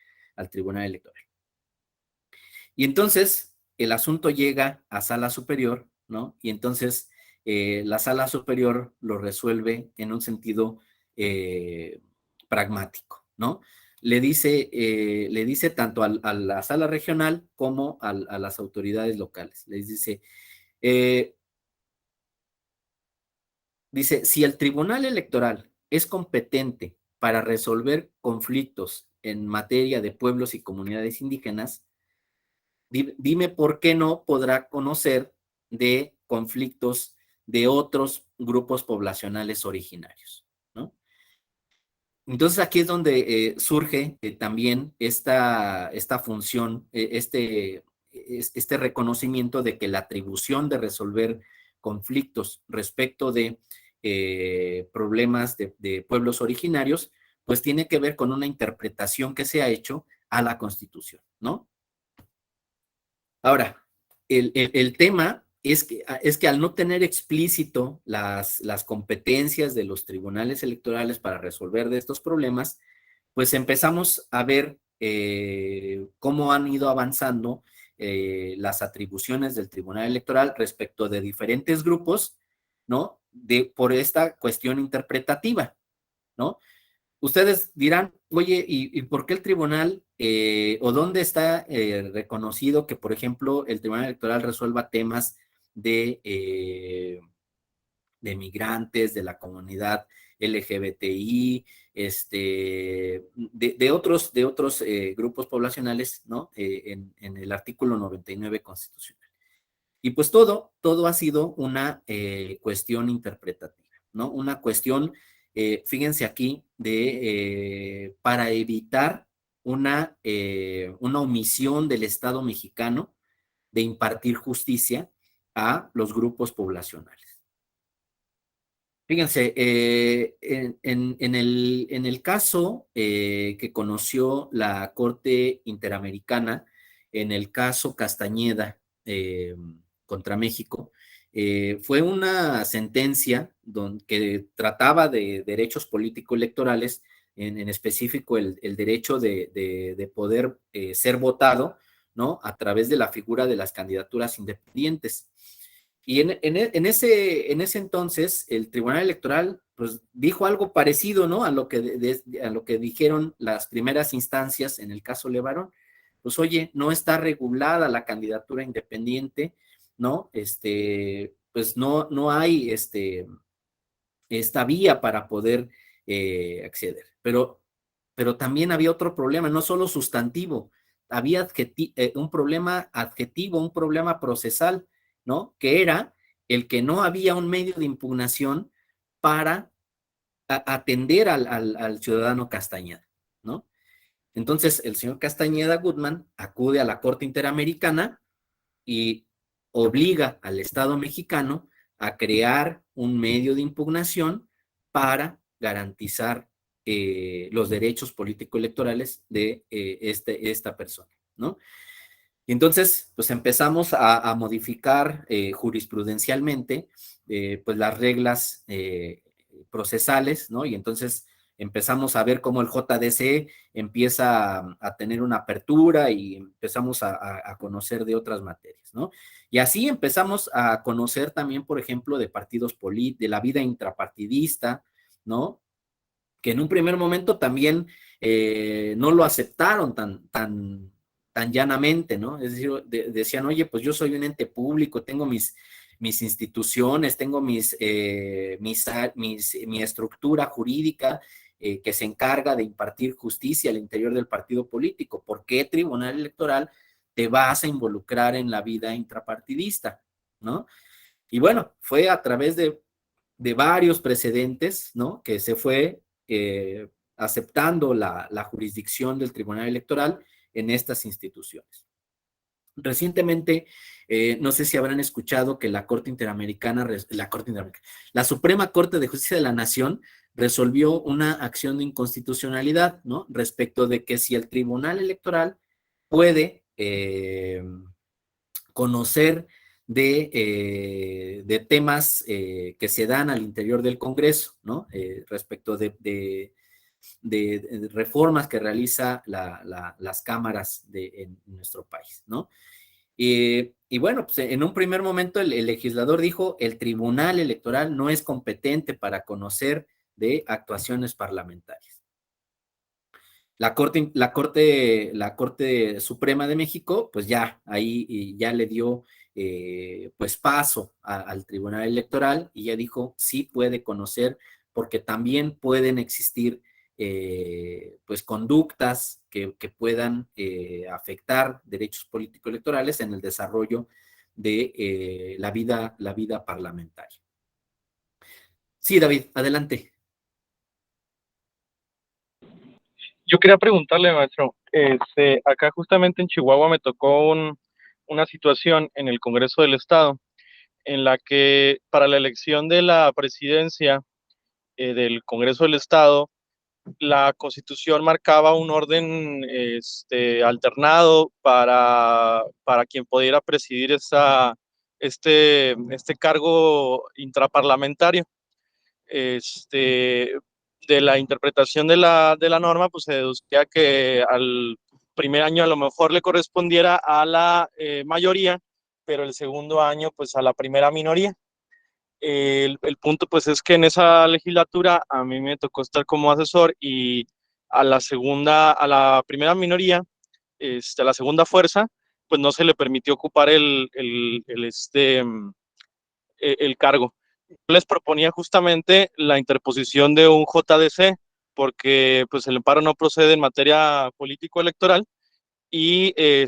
Tribunal Electoral. Y entonces el asunto llega a sala superior, ¿no? Y entonces la sala superior lo resuelve en un sentido eh, pragmático, ¿no? Le dice tanto a la sala regional como a las autoridades locales. Les eh, dice, si el Tribunal Electoral es competente para resolver conflictos en materia de pueblos y comunidades indígenas, dime por qué no podrá conocer de conflictos de otros grupos poblacionales originarios, ¿no? Entonces aquí es donde surge también esta función, este reconocimiento de que la atribución de resolver conflictos respecto de problemas de pueblos originarios, pues tiene que ver con una interpretación que se ha hecho a la Constitución, ¿no? Ahora, el tema es que al no tener explícito las competencias de los tribunales electorales para resolver de estos problemas, pues empezamos a ver cómo han ido avanzando las atribuciones del Tribunal Electoral respecto de diferentes grupos, ¿no? Por esta cuestión interpretativa, ¿no? Ustedes dirán, oye, ¿y por qué el tribunal o dónde está reconocido que, por ejemplo, el Tribunal Electoral resuelva temas de migrantes, de la comunidad LGBTI, de otros grupos poblacionales, ¿no? En el artículo 99 constitucional? Y pues todo ha sido una cuestión interpretativa, ¿no? Una cuestión, fíjense aquí, para evitar una omisión del Estado mexicano de impartir justicia a los grupos poblacionales. Fíjense, en el caso que conoció la Corte Interamericana, en el caso Castañeda contra México, fue una sentencia que trataba de derechos político-electorales, en específico el derecho de poder ser votado, ¿no? A través de la figura de las candidaturas independientes. Y en ese entonces, el Tribunal Electoral pues, dijo algo parecido, ¿no? A lo que dijeron las primeras instancias en el caso Levarón. Pues, oye, no está regulada la candidatura independiente, ¿no? Pues no hay esta vía para poder acceder. Pero también había otro problema, no solo sustantivo, había un problema adjetivo, un problema procesal, ¿no? Que era el que no había un medio de impugnación para atender al ciudadano Castañeda, ¿no? Entonces, el señor Castañeda Goodman acude a la Corte Interamericana y obliga al Estado mexicano a crear un medio de impugnación para garantizar los derechos político-electorales de esta persona, ¿no? Y entonces, pues empezamos a modificar jurisprudencialmente pues las reglas procesales, ¿no? Y entonces empezamos a ver cómo el JDC empieza a tener una apertura y empezamos a conocer de otras materias, ¿no? Y así empezamos a conocer también, por ejemplo, de partidos políticos, de la vida intrapartidista, ¿no? Que en un primer momento también no lo aceptaron tan llanamente, ¿no? Es decir, decían, oye, pues yo soy un ente público, tengo mis instituciones, tengo mi estructura jurídica que se encarga de impartir justicia al interior del partido político. ¿Por qué Tribunal Electoral te vas a involucrar en la vida intrapartidista? ¿No? Y bueno, fue a través de varios precedentes, ¿no? Que se fue aceptando la jurisdicción del Tribunal Electoral en estas instituciones. Recientemente, no sé si habrán escuchado que la Corte Interamericana, la Suprema Corte de Justicia de la Nación resolvió una acción de inconstitucionalidad, ¿no? Respecto de que si el Tribunal Electoral puede conocer de temas que se dan al interior del Congreso, ¿no? Respecto de reformas que realiza las cámaras en nuestro país, ¿no? Y bueno, pues en un primer momento el legislador dijo, el Tribunal Electoral no es competente para conocer de actuaciones parlamentarias. La Corte Suprema de México, pues ya ahí ya le dio pues paso al Tribunal Electoral y ya dijo sí puede conocer porque también pueden existir pues conductas que puedan afectar derechos político-electorales en el desarrollo de la vida parlamentaria. Sí, David, adelante. Yo quería preguntarle, maestro, acá justamente en Chihuahua me tocó una situación en el Congreso del Estado en la que para la elección de la presidencia del Congreso del Estado, la Constitución marcaba un orden alternado para quien pudiera presidir este cargo intraparlamentario. Este, de la interpretación de la norma, pues se deducía que al primer año a lo mejor le correspondiera a la mayoría, pero el segundo año pues a la primera minoría. El punto pues es que en esa legislatura a mí me tocó estar como asesor y a la primera minoría, a la segunda fuerza, pues no se le permitió ocupar el cargo. Les proponía justamente la interposición de un JDC, porque pues el amparo no procede en materia político-electoral, y de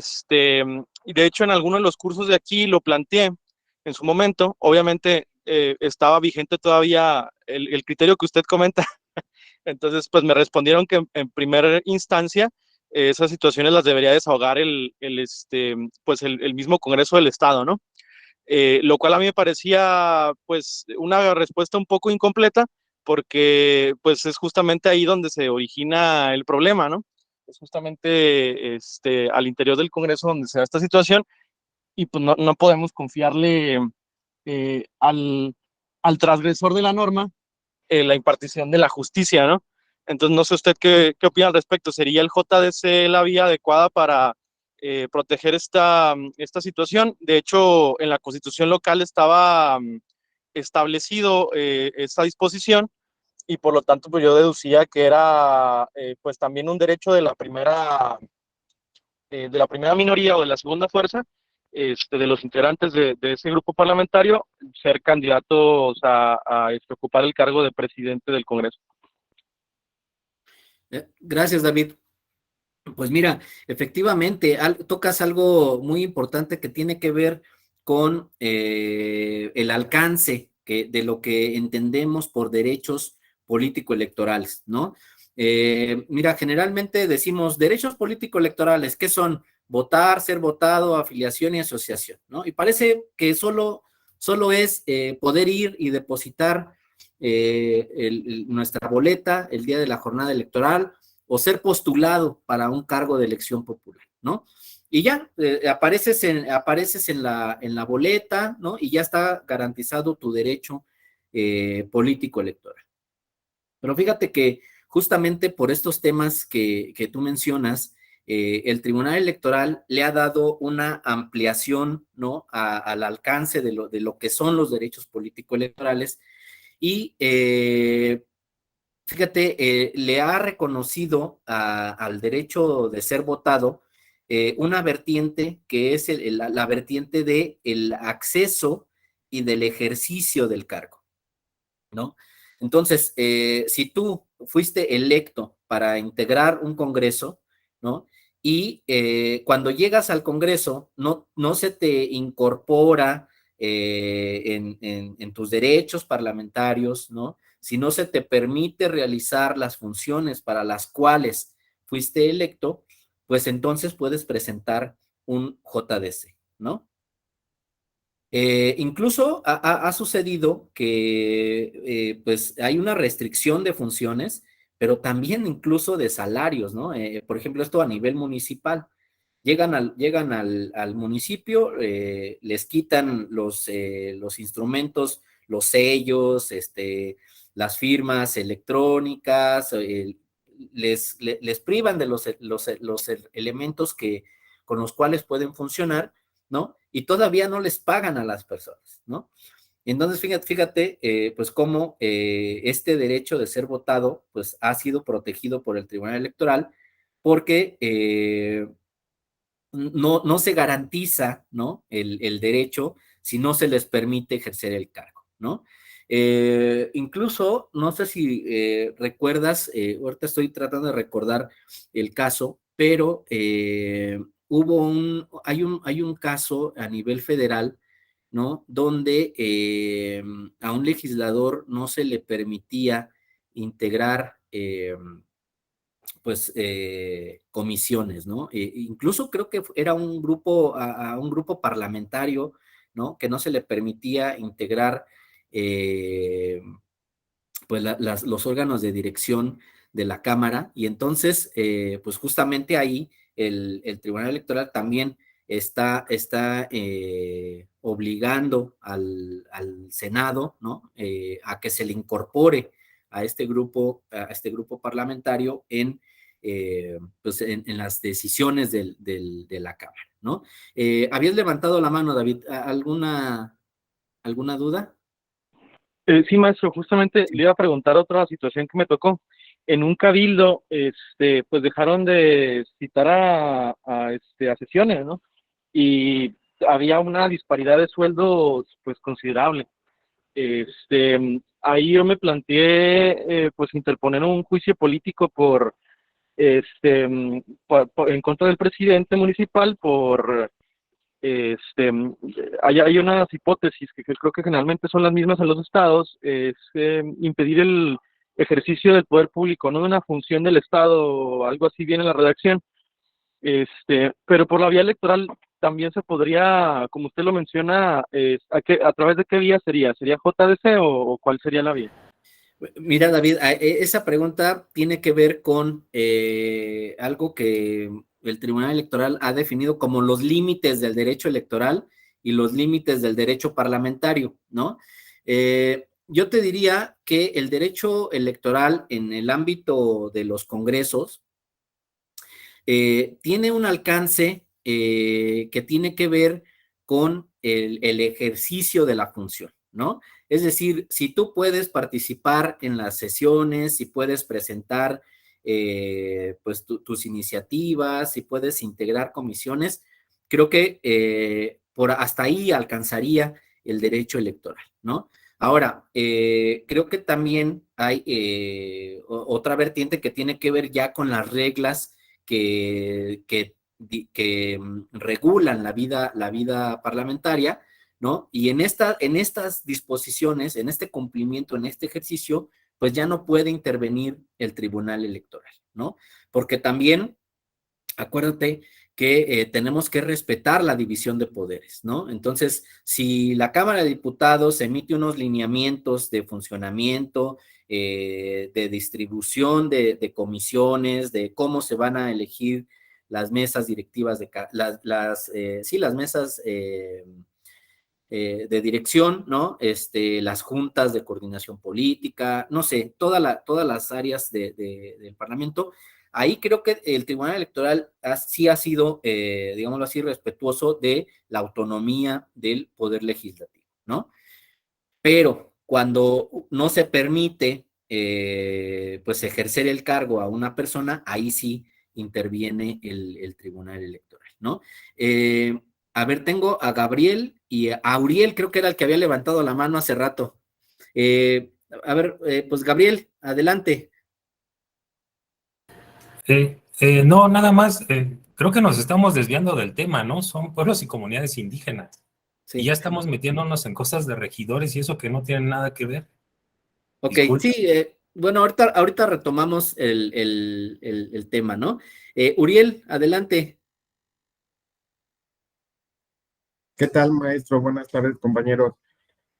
hecho en algunos de los cursos de aquí lo planteé en su momento. Obviamente estaba vigente todavía el criterio que usted comenta. Entonces pues me respondieron que en primera instancia esas situaciones las debería desahogar el mismo Congreso del Estado, ¿no? Lo cual a mí me parecía pues una respuesta un poco incompleta, porque pues es justamente ahí donde se origina el problema, ¿no? Es justamente al interior del Congreso donde se da esta situación, y pues no podemos confiarle al transgresor de la norma la impartición de la justicia, ¿no? Entonces, no sé usted qué opina al respecto. ¿Sería el JDC la vía adecuada para proteger esta situación? De hecho, en la Constitución local estaba establecido esta disposición, y por lo tanto, pues yo deducía que era pues también un derecho de la primera minoría o de la segunda fuerza, de los integrantes de ese grupo parlamentario, ser candidatos a ocupar el cargo de presidente del Congreso. Gracias, David. Pues mira, efectivamente, tocas algo muy importante que tiene que ver con el alcance de lo que entendemos por derechos político-electorales, ¿no? Mira, generalmente decimos derechos político-electorales, ¿qué son? Votar, ser votado, afiliación y asociación, ¿no? Y parece que solo es poder ir y depositar nuestra boleta el día de la jornada electoral o ser postulado para un cargo de elección popular, ¿no? Y ya apareces en la boleta, ¿no? Y ya está garantizado tu derecho político electoral. Pero fíjate que justamente por estos temas que tú mencionas, el Tribunal Electoral le ha dado una ampliación, ¿no? Al alcance de lo que son los derechos político-electorales y fíjate, le ha reconocido al derecho de ser votado una vertiente que es la vertiente del acceso y del ejercicio del cargo, ¿no? Entonces, si tú fuiste electo para integrar un congreso, ¿no? Y cuando llegas al congreso, no se te incorpora en tus derechos parlamentarios, ¿no? Si no se te permite realizar las funciones para las cuales fuiste electo, pues entonces puedes presentar un JDC, ¿no? Incluso ha sucedido que pues hay una restricción de funciones, pero también incluso de salarios, ¿no? Por ejemplo, esto a nivel municipal. Llegan al municipio, les quitan los instrumentos, los sellos, las firmas electrónicas, les privan de los elementos con los cuales pueden funcionar, ¿no? Y todavía no les pagan a las personas, ¿no? Entonces, fíjate pues cómo este derecho de ser votado, pues ha sido protegido por el Tribunal Electoral, porque no se garantiza, ¿no? El derecho si no se les permite ejercer el cargo, ¿no? Incluso, no sé si recuerdas, ahorita estoy tratando de recordar el caso, pero hay un caso a nivel federal, ¿no? Donde a un legislador no se le permitía integrar pues comisiones, ¿no? Incluso creo que era a un grupo parlamentario, ¿no? Que no se le permitía integrar pues los órganos de dirección de la Cámara y entonces pues justamente ahí el Tribunal Electoral también está obligando al Senado, ¿no? A que se le incorpore a este grupo parlamentario pues en las decisiones de la Cámara, ¿no? Habías levantado la mano, David, ¿alguna duda? Sí, maestro, justamente le iba a preguntar otra situación que me tocó. En un cabildo, pues dejaron de citar a sesiones, ¿no? Y había una disparidad de sueldos, pues considerable. Ahí yo me planteé, pues interponer un juicio político en contra del presidente municipal este, hay unas hipótesis que creo que generalmente son las mismas en los estados, es impedir el ejercicio del poder público, no de una función del estado, algo así viene en la redacción, pero por la vía electoral también se podría, como usted lo menciona, a través de qué vía sería? ¿Sería JDC o cuál sería la vía? Mira, David, esa pregunta tiene que ver con algo que el Tribunal Electoral ha definido como los límites del derecho electoral y los límites del derecho parlamentario, ¿no? Yo te diría que el derecho electoral en el ámbito de los congresos tiene un alcance que tiene que ver con el ejercicio de la función, ¿no? Es decir, si tú puedes participar en las sesiones, si puedes presentar pues tus iniciativas, si puedes integrar comisiones, creo que hasta ahí alcanzaría el derecho electoral, ¿no? Ahora, creo que también hay otra vertiente que tiene que ver ya con las reglas que regulan la vida parlamentaria, ¿no? Y en estas disposiciones, en este cumplimiento, en este ejercicio, pues ya no puede intervenir el Tribunal Electoral, ¿no? Porque también, acuérdate que tenemos que respetar la división de poderes, ¿no? Entonces, si la Cámara de Diputados emite unos lineamientos de funcionamiento, de distribución de comisiones, de cómo se van a elegir las mesas directivas sí, las mesas de dirección, ¿no? Las juntas de coordinación política, no sé, todas las áreas del Parlamento. Ahí creo que el Tribunal Electoral sí ha sido, digámoslo así, respetuoso de la autonomía del Poder Legislativo, ¿no? Pero cuando no se permite, pues, ejercer el cargo a una persona, ahí sí interviene el Tribunal Electoral, ¿no? Eh, a ver, tengo a Gabriel y a Uriel, creo que era el que había levantado la mano hace rato. A ver, pues Gabriel, adelante. No, nada más, creo que nos estamos desviando del tema, ¿no? Son pueblos y comunidades indígenas. Y ya Sí. estamos metiéndonos en cosas de regidores y eso que no tienen nada que ver. Ok, sí, Disculpe. bueno, ahorita retomamos el tema, ¿no? Uriel, adelante. ¿Qué tal, maestro? Buenas tardes, compañeros.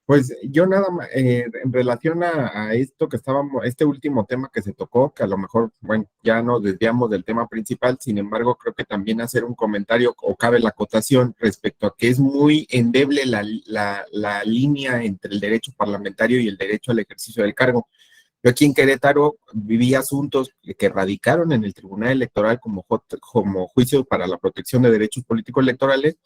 Pues yo nada más, en relación a esto que estábamos, este último tema que se tocó, que a lo mejor, bueno, ya nos desviamos del tema principal, sin embargo, creo que también hacer un comentario o cabe la acotación respecto a que es muy endeble la línea entre el derecho parlamentario y el derecho al ejercicio del cargo. Yo aquí en Querétaro viví asuntos que radicaron en el Tribunal Electoral como juicios para la protección de derechos políticos electorales,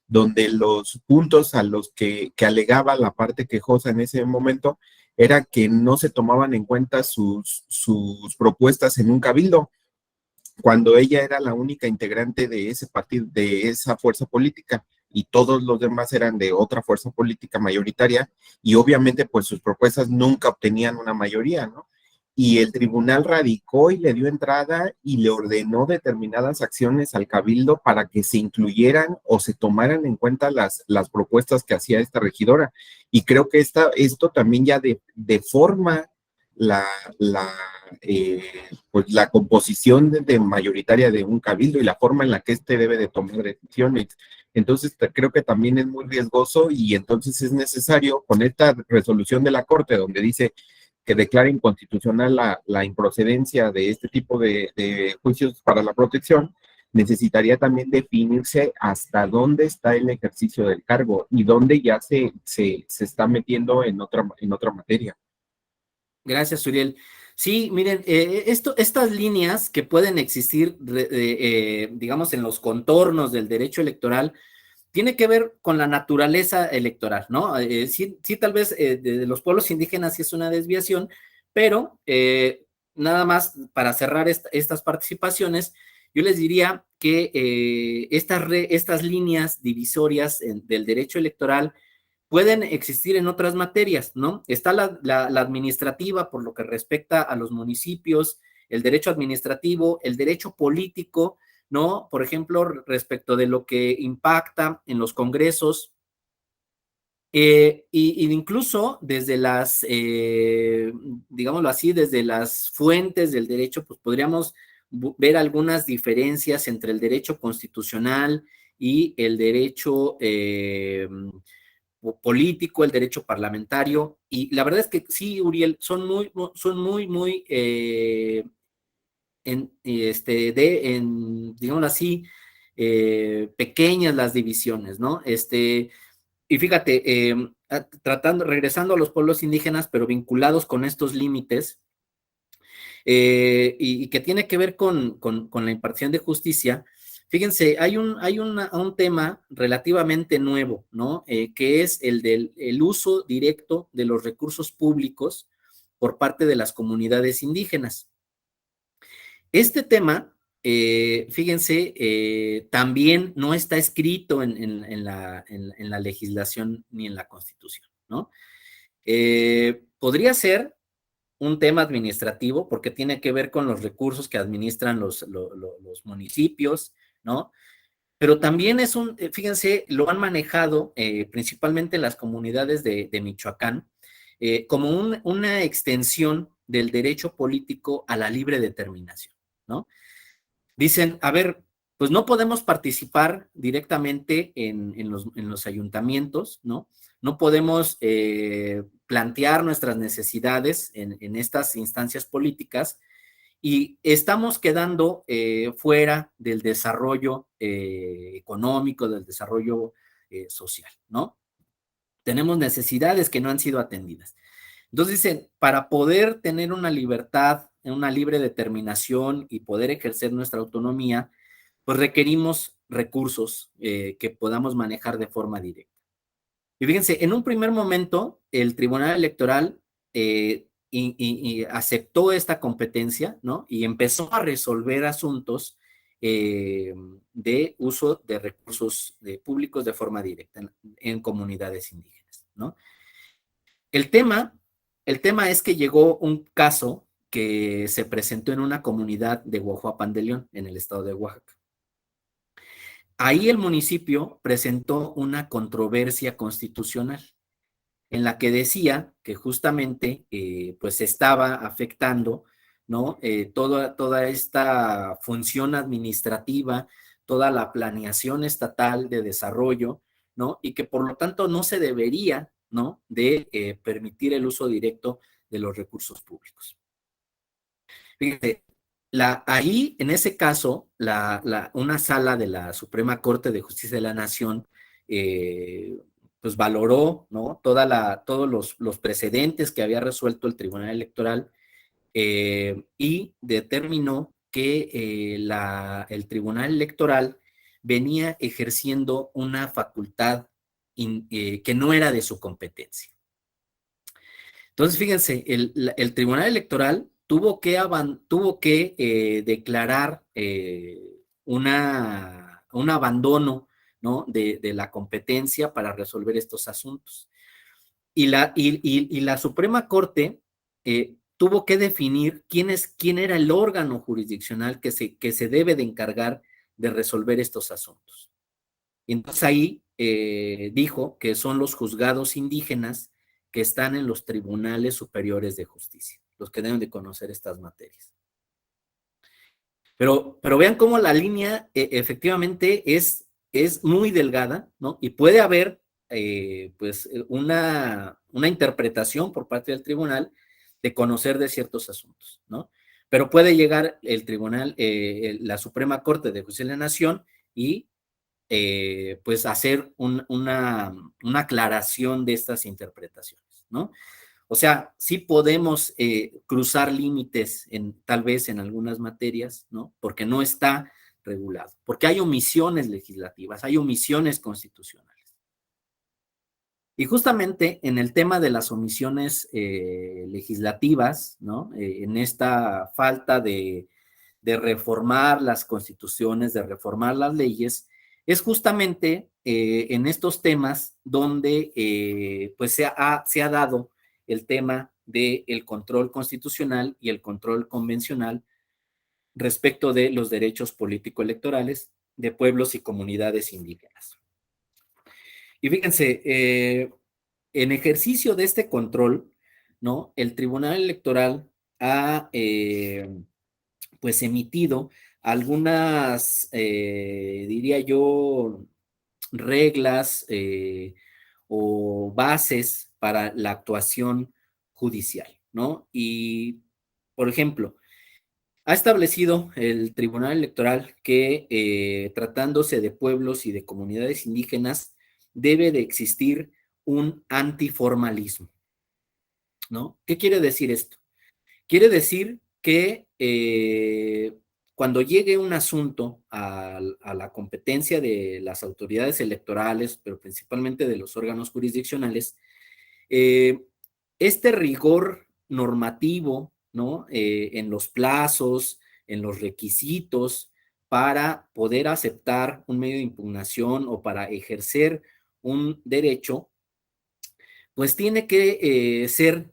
donde los puntos a los que alegaba la parte quejosa en ese momento era que no se tomaban en cuenta sus propuestas en un cabildo cuando ella era la única integrante de ese partido, de esa fuerza política, y todos los demás eran de otra fuerza política mayoritaria, y obviamente pues sus propuestas nunca obtenían una mayoría, ¿no? Y el tribunal radicó y le dio entrada y le ordenó determinadas acciones al cabildo para que se incluyeran o se tomaran en cuenta las propuestas que hacía esta regidora. Y creo que esto también ya deforma la, la, eh, pues la composición mayoritaria de un cabildo y la forma en la que éste debe de tomar decisiones. Entonces, creo que también es muy riesgoso y entonces es necesario con esta resolución de la Corte donde dice que declara inconstitucional la improcedencia de este tipo de juicios para la protección, necesitaría también definirse hasta dónde está el ejercicio del cargo y dónde ya se está metiendo en otra materia. Gracias, Uriel. Sí, miren, estas líneas que pueden existir, digamos, en los contornos del derecho electoral, tiene que ver con la naturaleza electoral, ¿no? Sí, sí, tal vez de los pueblos indígenas sí es una desviación, pero nada más para cerrar estas participaciones, yo les diría que estas líneas divisorias del derecho electoral pueden existir en otras materias, ¿no? Está la administrativa por lo que respecta a los municipios, el derecho administrativo, el derecho político, ¿no? Por ejemplo, respecto de lo que impacta en los congresos, y incluso desde digámoslo así, desde las fuentes del derecho, pues podríamos ver algunas diferencias entre el derecho constitucional y el derecho político, el derecho parlamentario, y la verdad es que sí, Uriel, muy, digamos así, pequeñas las divisiones, ¿no? Y fíjate, regresando a los pueblos indígenas, pero vinculados con estos límites, y que tiene que ver con la impartición de justicia. Fíjense, un tema relativamente nuevo, ¿no? Que es el del el uso directo de los recursos públicos por parte de las comunidades indígenas. Este tema, fíjense, también no está escrito en la legislación ni en la Constitución, ¿no? Podría ser un tema administrativo porque tiene que ver con los recursos que administran los municipios, ¿no? Pero también fíjense, lo han manejado principalmente las comunidades de Michoacán como una extensión del derecho político a la libre determinación, ¿no? Dicen, a ver, pues no podemos participar directamente en los ayuntamientos, ¿no? No podemos plantear nuestras necesidades en estas instancias políticas y estamos quedando fuera del desarrollo económico, del desarrollo social, ¿no? tenemos necesidades que no han sido atendidas. Entonces dicen, para poder tener una libertad, una libre determinación y poder ejercer nuestra autonomía, pues requerimos recursos que podamos manejar de forma directa. Y fíjense, en un primer momento, el Tribunal Electoral aceptó esta competencia, ¿no? Y empezó a resolver asuntos de uso de recursos públicos de forma directa en comunidades indígenas, ¿no? El tema es que llegó un caso que se presentó en una comunidad de Huajuapan de León, en el estado de Oaxaca. Ahí el municipio presentó una controversia constitucional en la que decía que justamente pues estaba afectando, ¿no? Toda esta función administrativa, toda la planeación estatal de desarrollo, ¿no? Y que por lo tanto no se debería, ¿no? de permitir el uso directo de los recursos públicos. Fíjate, ahí, en ese caso, una sala de la Suprema Corte de Justicia de la Nación pues valoró, ¿no? Todos los precedentes que había resuelto el Tribunal Electoral y determinó que el Tribunal Electoral venía ejerciendo una facultad que no era de su competencia. Entonces, fíjense, el Tribunal Electoral tuvo que declarar un abandono, ¿no? de la competencia para resolver estos asuntos. Y la Suprema Corte tuvo que definir quién era el órgano jurisdiccional que se debe de encargar de resolver estos asuntos. Y entonces ahí dijo que son los juzgados indígenas que están en los tribunales superiores de justicia, los que deben de conocer estas materias. Pero vean cómo la línea efectivamente es muy delgada, ¿no? Y puede haber pues una interpretación por parte del tribunal de conocer de ciertos asuntos, ¿no? Pero puede llegar el tribunal, la Suprema Corte de Justicia de la Nación y pues hacer una aclaración de estas interpretaciones, ¿no? O sea, sí podemos cruzar límites tal vez en algunas materias, ¿no? Porque no está regulado, porque hay omisiones legislativas, hay omisiones constitucionales. Y justamente en el tema de las omisiones legislativas, ¿no? En esta falta de reformar las constituciones, de reformar las leyes, es justamente en estos temas donde pues se ha dado el tema del control constitucional y el control convencional respecto de los derechos político-electorales de pueblos y comunidades indígenas. Y fíjense, en ejercicio de este control, ¿no? El Tribunal Electoral ha pues emitido algunas, diría yo, reglas o bases para la actuación judicial, ¿no? Y, por ejemplo, ha establecido el Tribunal Electoral que tratándose de pueblos y de comunidades indígenas, debe de existir un antiformalismo, ¿no? ¿Qué quiere decir esto? Quiere decir que cuando llegue un asunto a la competencia de las autoridades electorales, pero principalmente de los órganos jurisdiccionales, este rigor normativo, ¿no? En los plazos, en los requisitos para poder aceptar un medio de impugnación o para ejercer un derecho, pues tiene que ser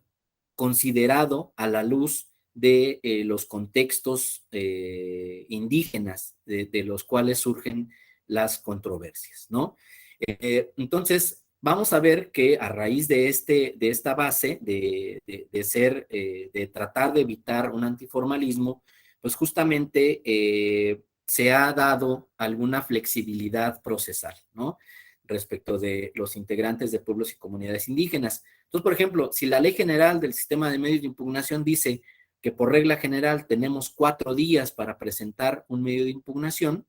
considerado a la luz de los contextos indígenas de los cuales surgen las controversias, ¿no? Entonces, vamos a ver que a raíz de esta base de tratar de evitar un antiformalismo, pues justamente se ha dado alguna flexibilidad procesal, ¿no? Respecto de los integrantes de pueblos y comunidades indígenas. Entonces, por ejemplo, si la Ley General del Sistema de Medios de Impugnación dice que por regla general tenemos 4 días para presentar un medio de impugnación,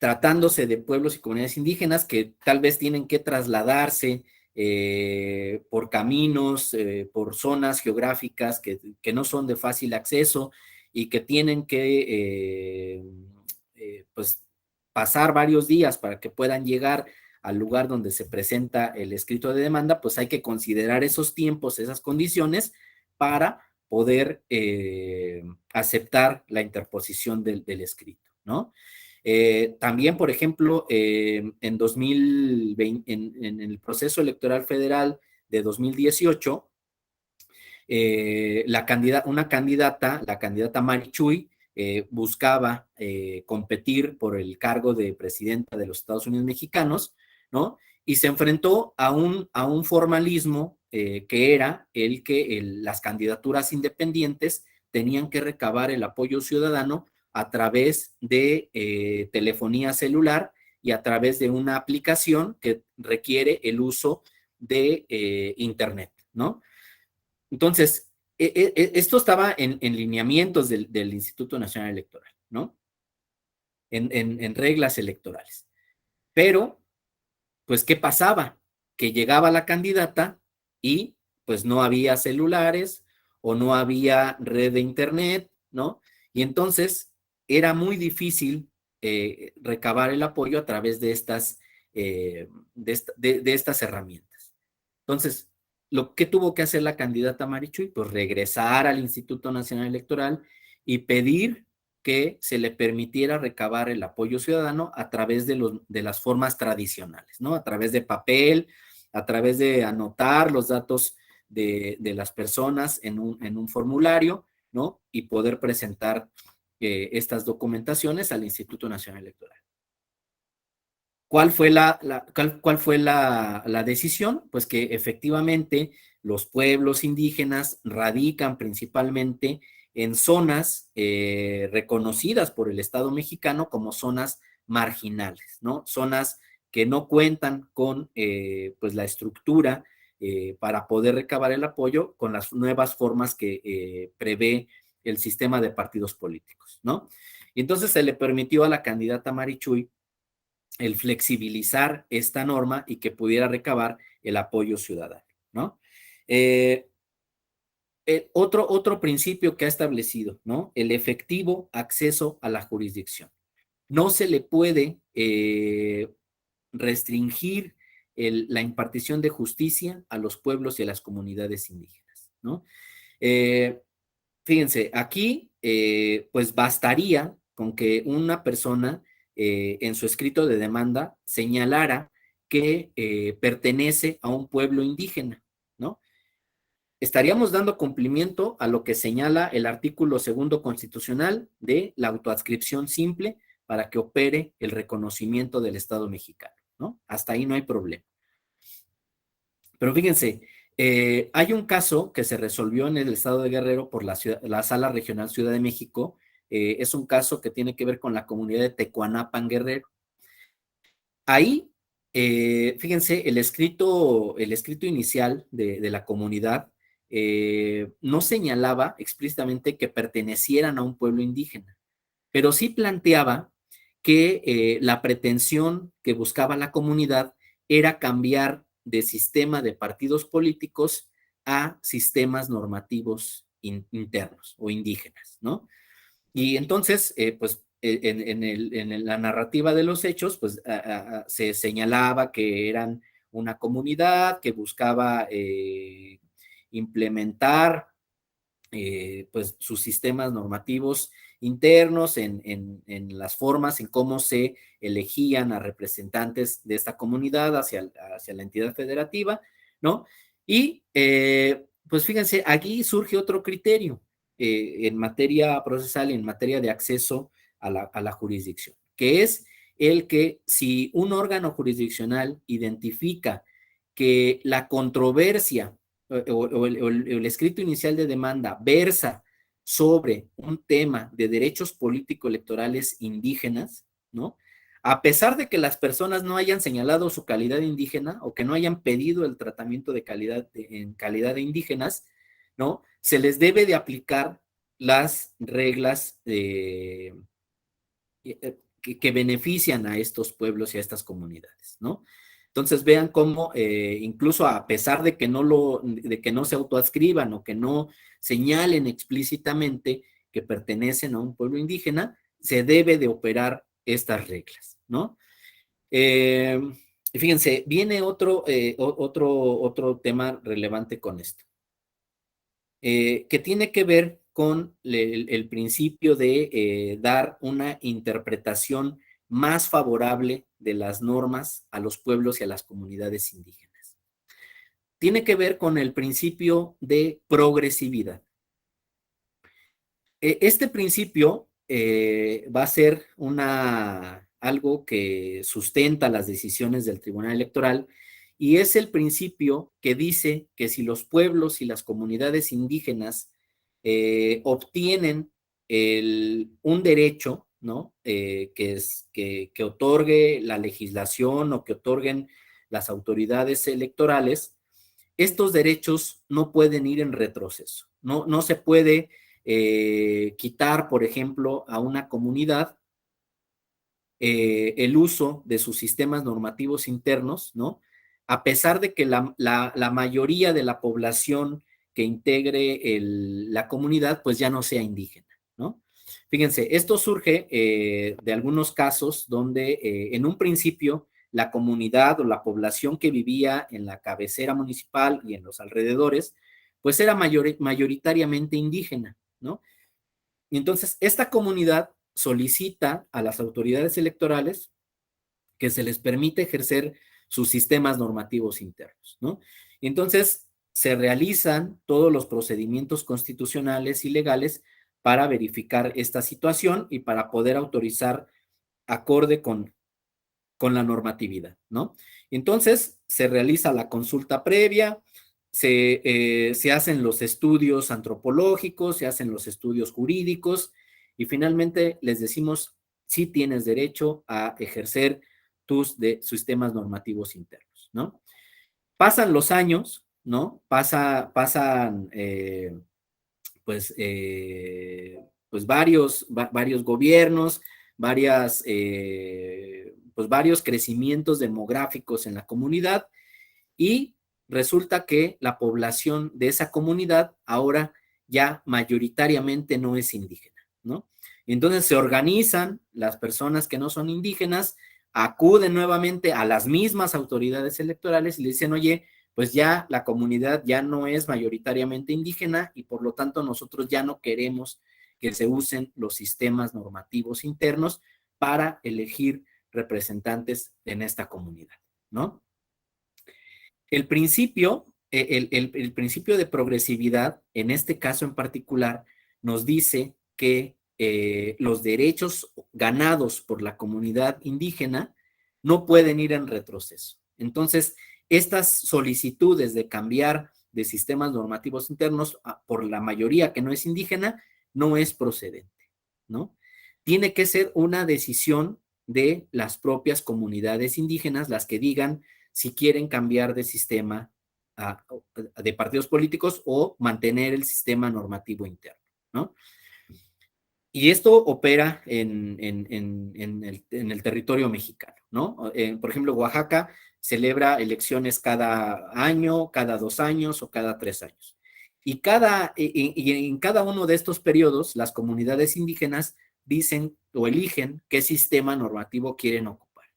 tratándose de pueblos y comunidades indígenas que tal vez tienen que trasladarse por caminos, por zonas geográficas que no son de fácil acceso y que tienen que pues pasar varios días para que puedan llegar al lugar donde se presenta el escrito de demanda, pues hay que considerar esos tiempos, esas condiciones para poder aceptar la interposición del escrito, ¿no? También, por ejemplo, en 2020, en el proceso electoral federal de 2018, una candidata, la candidata Mari Chuy, buscaba competir por el cargo de presidenta de los Estados Unidos mexicanos, ¿no? Y se enfrentó a un formalismo que era el que las candidaturas independientes tenían que recabar el apoyo ciudadano a través de telefonía celular y a través de una aplicación que requiere el uso de Internet, ¿no? Entonces, esto estaba en lineamientos del Instituto Nacional Electoral, ¿no? En reglas electorales. Pero, pues, ¿qué pasaba? Que llegaba la candidata y pues no había celulares o no había red de internet, ¿no? Y entonces era muy difícil recabar el apoyo a través de estas herramientas. Entonces, lo que tuvo que hacer la candidata Mari Chuy, pues regresar al Instituto Nacional Electoral y pedir que se le permitiera recabar el apoyo ciudadano a través de las formas tradicionales, ¿no? A través de papel, a través de anotar los datos de las personas en un formulario, ¿no? Y poder presentar estas documentaciones al Instituto Nacional Electoral. ¿Cuál fue la decisión? Pues que efectivamente los pueblos indígenas radican principalmente en zonas reconocidas por el Estado mexicano como zonas marginales, ¿no? Zonas que no cuentan con pues la estructura para poder recabar el apoyo con las nuevas formas que prevé el sistema de partidos políticos, ¿no? Y entonces se le permitió a la candidata Mari Chuy el flexibilizar esta norma y que pudiera recabar el apoyo ciudadano, ¿no? Otro principio que ha establecido, ¿no? El efectivo acceso a la jurisdicción. No se le puede restringir la impartición de justicia a los pueblos y a las comunidades indígenas, ¿no? Fíjense, aquí pues bastaría con que una persona en su escrito de demanda señalara que pertenece a un pueblo indígena, ¿no? Estaríamos dando cumplimiento a lo que señala el artículo 2 constitucional de la autoadscripción simple para que opere el reconocimiento del Estado mexicano, ¿no? Hasta ahí no hay problema. Pero fíjense, hay un caso que se resolvió en el estado de Guerrero por la Sala Regional Ciudad de México. Es un caso que tiene que ver con la comunidad de Tecuanapan, Guerrero. Ahí, fíjense, el escrito inicial de la comunidad no señalaba explícitamente que pertenecieran a un pueblo indígena, pero sí planteaba que la pretensión que buscaba la comunidad era cambiar de sistema de partidos políticos a sistemas normativos internos o indígenas, ¿no? Y entonces, pues, en la narrativa de los hechos, pues, se señalaba que eran una comunidad que buscaba implementar pues sus sistemas normativos internos en las formas en cómo se elegían a representantes de esta comunidad hacia la entidad federativa, ¿no? Y pues fíjense, aquí surge otro criterio en materia procesal y en materia de acceso a la jurisdicción, que es el que si un órgano jurisdiccional identifica que la controversia o el escrito inicial de demanda versa sobre un tema de derechos político-electorales indígenas, ¿no? A pesar de que las personas no hayan señalado su calidad indígena o que no hayan pedido el tratamiento de calidad en calidad de indígenas, ¿no? Se les debe de aplicar las reglas que benefician a estos pueblos y a estas comunidades, ¿no? Entonces vean cómo incluso a pesar de que no se autoadscriban o que no señalen explícitamente que pertenecen a un pueblo indígena, se debe de operar estas reglas, ¿no? Y fíjense, viene otro tema relevante con esto, que tiene que ver con el principio de dar una interpretación más favorable de las normas a los pueblos y a las comunidades indígenas. Tiene que ver con el principio de progresividad. Este principio va a ser algo que sustenta las decisiones del Tribunal Electoral y es el principio que dice que si los pueblos y las comunidades indígenas obtienen un derecho, ¿no? Que otorgue la legislación o que otorguen las autoridades electorales, estos derechos no pueden ir en retroceso. No se puede quitar, por ejemplo, a una comunidad el uso de sus sistemas normativos internos, ¿no? A pesar de que la mayoría de la población que integre la comunidad, pues ya no sea indígena, ¿no? Fíjense, esto surge de algunos casos donde en un principio la comunidad o la población que vivía en la cabecera municipal y en los alrededores, pues era mayoritariamente indígena, ¿no? Y entonces esta comunidad solicita a las autoridades electorales que se les permite ejercer sus sistemas normativos internos, ¿no? Y entonces se realizan todos los procedimientos constitucionales y legales para verificar esta situación y para poder autorizar acorde con la normatividad, ¿no? Entonces se realiza la consulta previa, se hacen los estudios antropológicos, se hacen los estudios jurídicos y finalmente les decimos si tienes derecho a ejercer tus sistemas normativos internos, ¿no? Pasan los años, ¿no? Pasan pues varios gobiernos, varios crecimientos demográficos en la comunidad y resulta que la población de esa comunidad ahora ya mayoritariamente no es indígena, ¿no? Entonces se organizan las personas que no son indígenas, acuden nuevamente a las mismas autoridades electorales y le dicen, oye, pues ya la comunidad ya no es mayoritariamente indígena y por lo tanto nosotros ya no queremos que se usen los sistemas normativos internos para elegir representantes en esta comunidad, ¿no? El principio de progresividad, en este caso en particular, nos dice que los derechos ganados por la comunidad indígena no pueden ir en retroceso. Entonces, estas solicitudes de cambiar de sistemas normativos internos por la mayoría que no es indígena, no es procedente, ¿no? Tiene que ser una decisión de las propias comunidades indígenas las que digan si quieren cambiar de sistema de partidos políticos o mantener el sistema normativo interno, ¿no? Y esto opera en el territorio mexicano, ¿no? Por ejemplo, Oaxaca celebra elecciones cada año, cada 2 años o cada 3 años. Y en cada uno de estos periodos, las comunidades indígenas dicen o eligen qué sistema normativo quieren ocupar.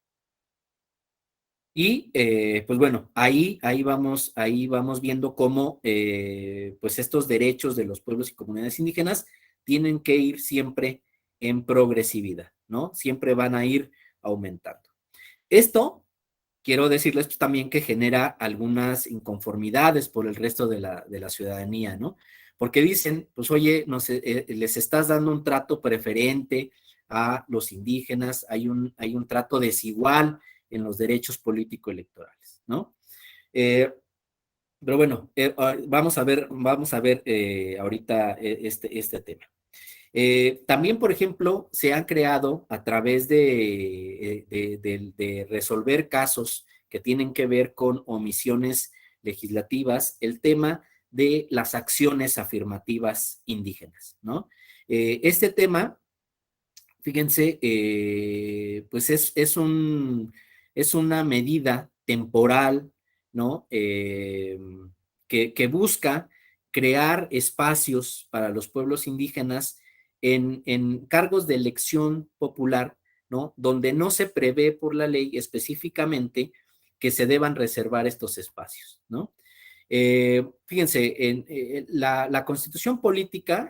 Y pues bueno, ahí vamos viendo cómo pues estos derechos de los pueblos y comunidades indígenas tienen que ir siempre en progresividad, ¿no? Siempre van a ir aumentando. Esto, quiero decirles también que genera algunas inconformidades por el resto de la ciudadanía, ¿no? Porque dicen, pues oye, no sé, les estás dando un trato preferente a los indígenas, hay un trato desigual en los derechos político-electorales, ¿no? Pero bueno, vamos a ver ahorita este tema. También, por ejemplo, se han creado a través de resolver casos que tienen que ver con omisiones legislativas, el tema de las acciones afirmativas indígenas, ¿no? Este tema fíjense, pues es una medida temporal, ¿no? Que busca crear espacios para los pueblos indígenas en cargos de elección popular, ¿no? Donde no se prevé por la ley específicamente que se deban reservar estos espacios, ¿no? Fíjense, la Constitución política,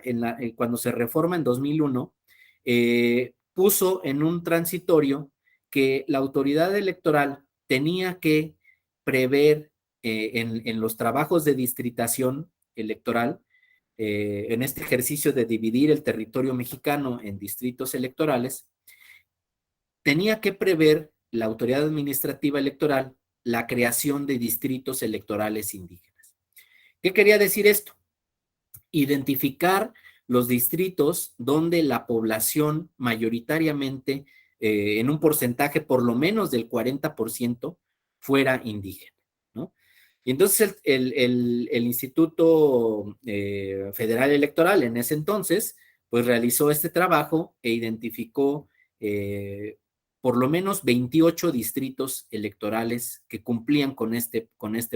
cuando se reforma en 2001, puso en un transitorio que la autoridad electoral tenía que prever en los trabajos de distritación electoral, en este ejercicio de dividir el territorio mexicano en distritos electorales, tenía que prever la autoridad administrativa electoral la creación de distritos electorales indígenas. ¿Qué quería decir esto? Identificar los distritos donde la población mayoritariamente, en un porcentaje por lo menos del 40%, fuera indígena, ¿no? Y entonces el Instituto Federal Electoral en ese entonces, pues realizó este trabajo e identificó por lo menos 28 distritos electorales que cumplían con este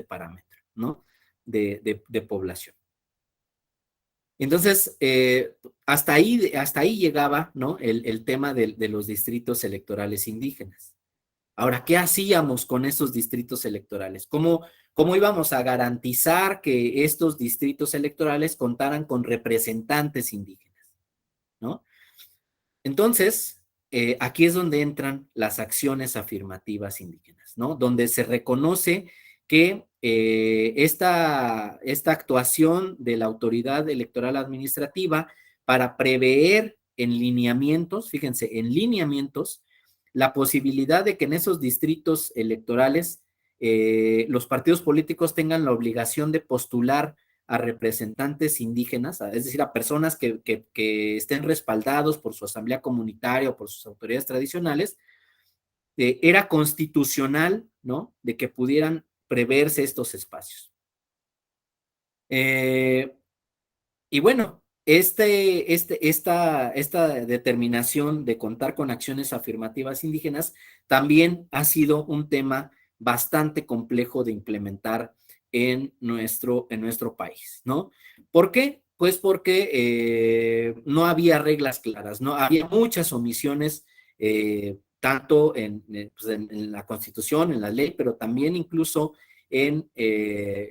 parámetro, ¿no? De población. Entonces, hasta ahí llegaba, ¿no? El tema de los distritos electorales indígenas. Ahora, ¿qué hacíamos con esos distritos electorales? ¿Cómo íbamos a garantizar que estos distritos electorales contaran con representantes indígenas, ¿no? Entonces, aquí es donde entran las acciones afirmativas indígenas, ¿no? Donde se reconoce que esta actuación de la autoridad electoral administrativa para prever en lineamientos, fíjense, en lineamientos, la posibilidad de que en esos distritos electorales los partidos políticos tengan la obligación de postular a representantes indígenas, es decir, a personas que estén respaldados por su asamblea comunitaria o por sus autoridades tradicionales, era constitucional, ¿no? De que pudieran preverse estos espacios. Y bueno, esta determinación de contar con acciones afirmativas indígenas también ha sido un tema bastante complejo de implementar en nuestro país, ¿no? ¿Por qué? Pues porque no había reglas claras, ¿no? Había muchas omisiones, tanto pues en la Constitución, en la ley, pero también incluso en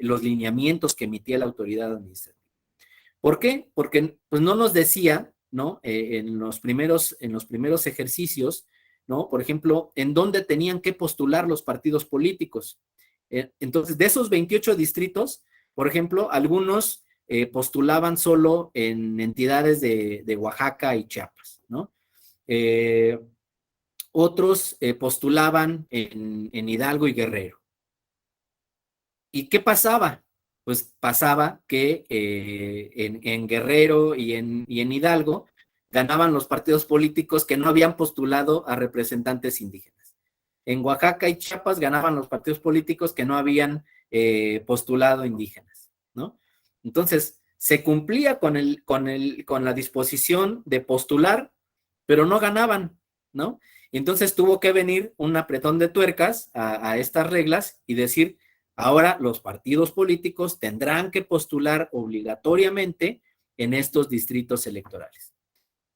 los lineamientos que emitía la autoridad administrativa. ¿Por qué? Porque pues no nos decía, ¿no? En los primeros ejercicios, ¿no? Por ejemplo, en dónde tenían que postular los partidos políticos. Entonces, de esos 28 distritos, por ejemplo, algunos postulaban solo en entidades de Oaxaca y Chiapas, ¿no? Otros postulaban en Hidalgo y Guerrero. ¿Y qué pasaba? Pues pasaba que en Guerrero y en Hidalgo ganaban los partidos políticos que no habían postulado a representantes indígenas. En Oaxaca y Chiapas ganaban los partidos políticos que no habían postulado indígenas, ¿no? Entonces, se cumplía con la disposición de postular, pero no ganaban, ¿no? Entonces tuvo que venir un apretón de tuercas a estas reglas y decir: ahora los partidos políticos tendrán que postular obligatoriamente en estos distritos electorales.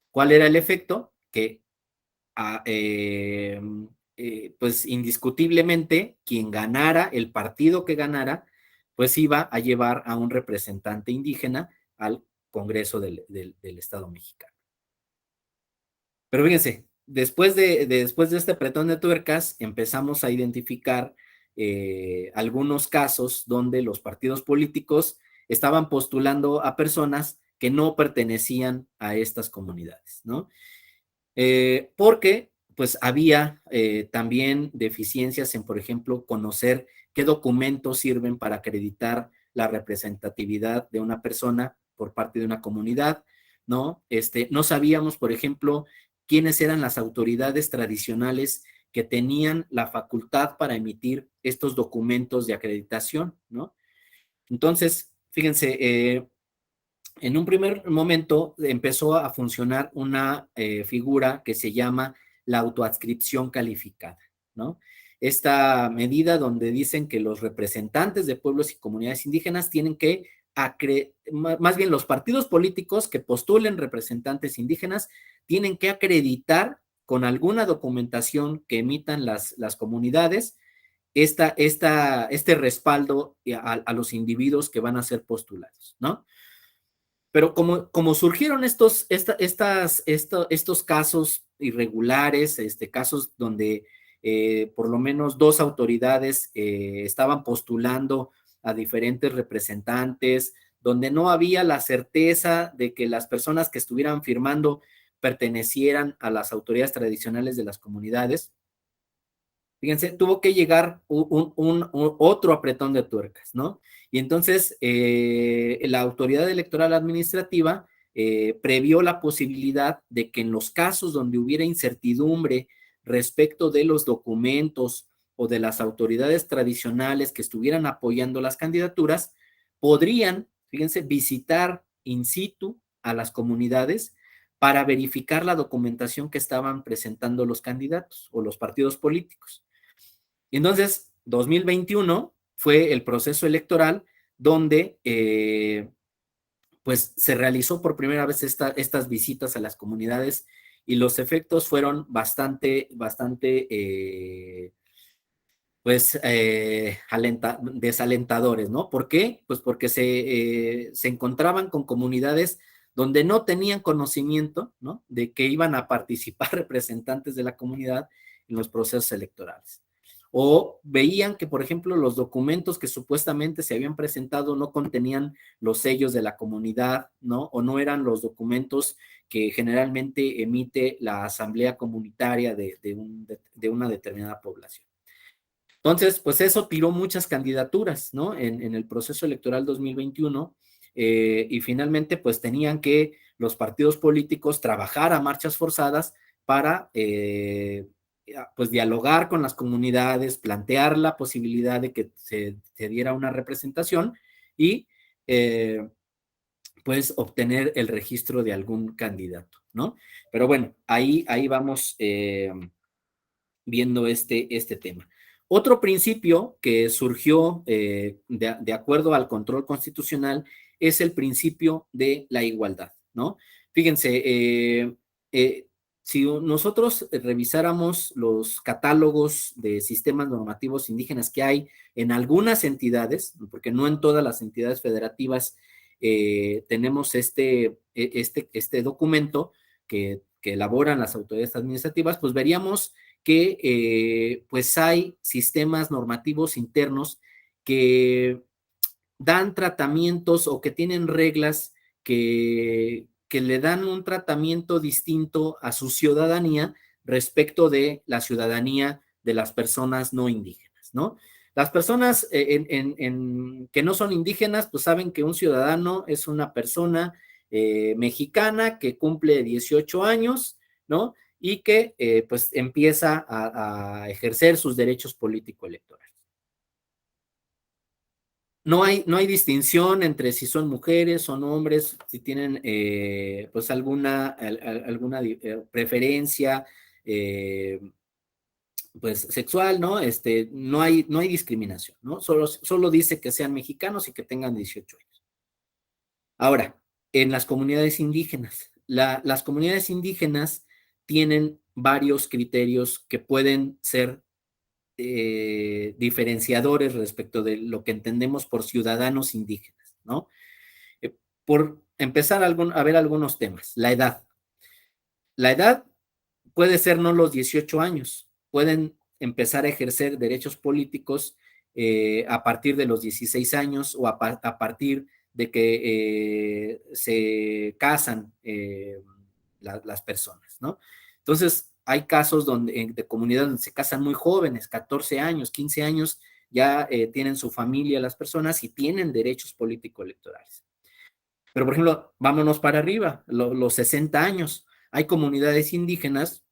¿Cuál era el efecto? Que pues indiscutiblemente quien ganara, el partido que ganara, pues iba a llevar a un representante indígena al Congreso del Estado mexicano. Pero fíjense, después de este apretón de tuercas, empezamos a identificar algunos casos donde los partidos políticos estaban postulando a personas que no pertenecían a estas comunidades, ¿no? Porque pues había también deficiencias en, por ejemplo, conocer qué documentos sirven para acreditar la representatividad de una persona por parte de una comunidad, ¿no? No sabíamos, por ejemplo, quiénes eran las autoridades tradicionales que tenían la facultad para emitir estos documentos de acreditación, ¿no? Entonces, fíjense, en un primer momento empezó a funcionar una figura que se llama la autoadscripción calificada, ¿no? Esta medida donde dicen que los representantes de pueblos y comunidades indígenas tienen que, más bien los partidos políticos que postulen representantes indígenas tienen que acreditar con alguna documentación que emitan las comunidades este respaldo a los individuos que van a ser postulados, ¿no? Pero como surgieron estos casos irregulares, casos donde por lo menos dos autoridades estaban postulando a diferentes representantes, donde no había la certeza de que las personas que estuvieran firmando pertenecieran a las autoridades tradicionales de las comunidades, fíjense, tuvo que llegar otro apretón de tuercas, ¿no? Y entonces la autoridad electoral administrativa previó la posibilidad de que en los casos donde hubiera incertidumbre respecto de los documentos o de las autoridades tradicionales que estuvieran apoyando las candidaturas, podrían, fíjense, visitar in situ a las comunidades para verificar la documentación que estaban presentando los candidatos o los partidos políticos. Y entonces, 2021 fue el proceso electoral donde pues se realizó por primera vez estas visitas a las comunidades y los efectos fueron bastante pues desalentadores, ¿no? ¿Por qué? Pues porque se encontraban con comunidades donde no tenían conocimiento, ¿no? De que iban a participar representantes de la comunidad en los procesos electorales. O veían que, por ejemplo, los documentos que supuestamente se habían presentado no contenían los sellos de la comunidad, ¿no? O no eran los documentos que generalmente emite la asamblea comunitaria de una determinada población. Entonces, pues eso tiró muchas candidaturas, ¿no? En el proceso electoral 2021 y finalmente pues tenían que los partidos políticos trabajar a marchas forzadas para pues dialogar con las comunidades, plantear la posibilidad de que se diera una representación y pues obtener el registro de algún candidato, ¿no? Pero bueno, ahí vamos viendo este tema. Otro principio que surgió de acuerdo al control constitucional es el principio de la igualdad, ¿no? Fíjense, si nosotros revisáramos los catálogos de sistemas normativos indígenas que hay en algunas entidades, porque no en todas las entidades federativas tenemos este documento que elaboran las autoridades administrativas, pues veríamos que pues hay sistemas normativos internos que dan tratamientos o que tienen reglas que le dan un tratamiento distinto a su ciudadanía respecto de la ciudadanía de las personas no indígenas, ¿no? Las personas que no son indígenas, pues saben que un ciudadano es una persona mexicana que cumple 18 años, ¿no? Y que pues empieza a ejercer sus derechos político-electorales. No hay distinción entre si son mujeres, son hombres, si tienen pues alguna preferencia pues sexual, ¿no? No hay discriminación, ¿no? Solo dice que sean mexicanos y que tengan 18 años. Ahora, en las comunidades indígenas, las comunidades indígenas tienen varios criterios que pueden ser diferenciadores respecto de lo que entendemos por ciudadanos indígenas, ¿no? Por empezar a ver algunos temas. La edad. La edad puede ser no los 18 años, pueden empezar a ejercer derechos políticos a partir de los 16 años o a partir de que se casan las personas, ¿no? Entonces, hay casos de comunidades donde se casan muy jóvenes, 14 años, 15 años, ya tienen su familia las personas y tienen derechos político-electorales. Pero, por ejemplo, vámonos para arriba, los 60 años. Hay comunidades indígenas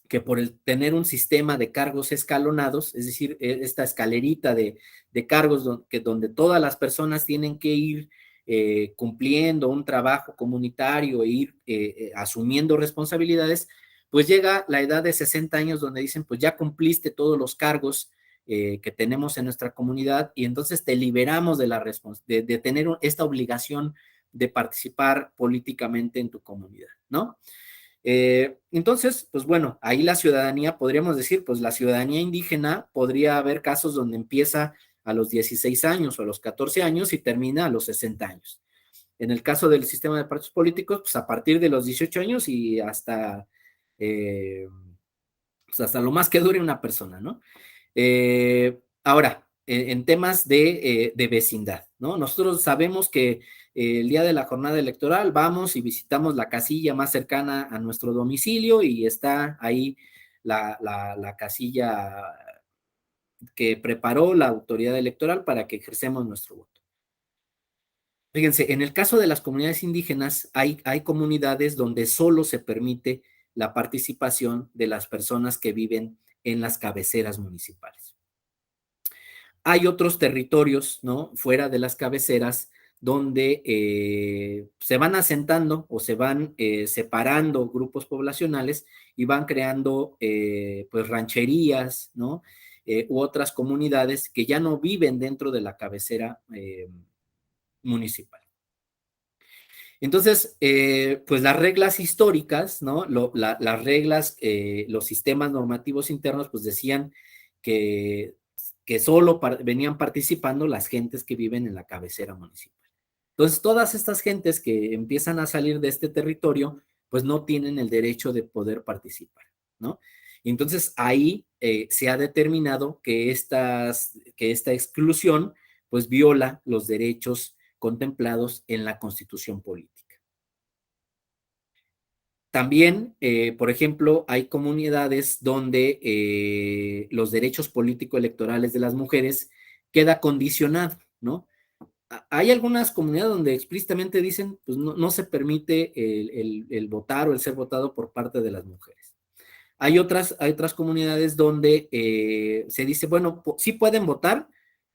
que por tener un sistema de cargos escalonados, es decir, esta escalerita de cargos donde todas las personas tienen que ir cumpliendo un trabajo comunitario e ir asumiendo responsabilidades, pues llega la edad de 60 años donde dicen, pues ya cumpliste todos los cargos que tenemos en nuestra comunidad y entonces te liberamos de, de tener esta obligación de participar políticamente en tu comunidad, ¿no? Entonces, pues bueno, ahí la ciudadanía, podríamos decir, pues la ciudadanía indígena podría haber casos donde empieza a los 16 años o a los 14 años y termina a los 60 años. En el caso del sistema de partidos políticos, pues a partir de los 18 años y pues hasta lo más que dure una persona, ¿no? Ahora, en temas de vecindad, ¿no? Nosotros sabemos que el día de la jornada electoral vamos y visitamos la casilla más cercana a nuestro domicilio y está ahí la casilla que preparó la autoridad electoral para que ejercemos nuestro voto. Fíjense, en el caso de las comunidades indígenas, hay comunidades donde solo se permite la participación de las personas que viven en las cabeceras municipales. Hay otros territorios, ¿no? Fuera de las cabeceras, donde se van asentando o se van separando grupos poblacionales y van creando pues rancherías, ¿no? U otras comunidades que ya no viven dentro de la cabecera municipal. Entonces, pues las reglas históricas, ¿no? Las reglas, los sistemas normativos internos, pues decían que solo venían participando las gentes que viven en la cabecera municipal. Entonces, todas estas gentes que empiezan a salir de este territorio, pues no tienen el derecho de poder participar, ¿no? Entonces, ahí se ha determinado que esta exclusión, pues viola los derechos contemplados en la Constitución política. También, por ejemplo, hay comunidades donde los derechos político-electorales de las mujeres queda condicionado, ¿no? Hay algunas comunidades donde explícitamente dicen, pues no se permite el votar o el ser votado por parte de las mujeres. Hay otras comunidades donde se dice, bueno, sí pueden votar,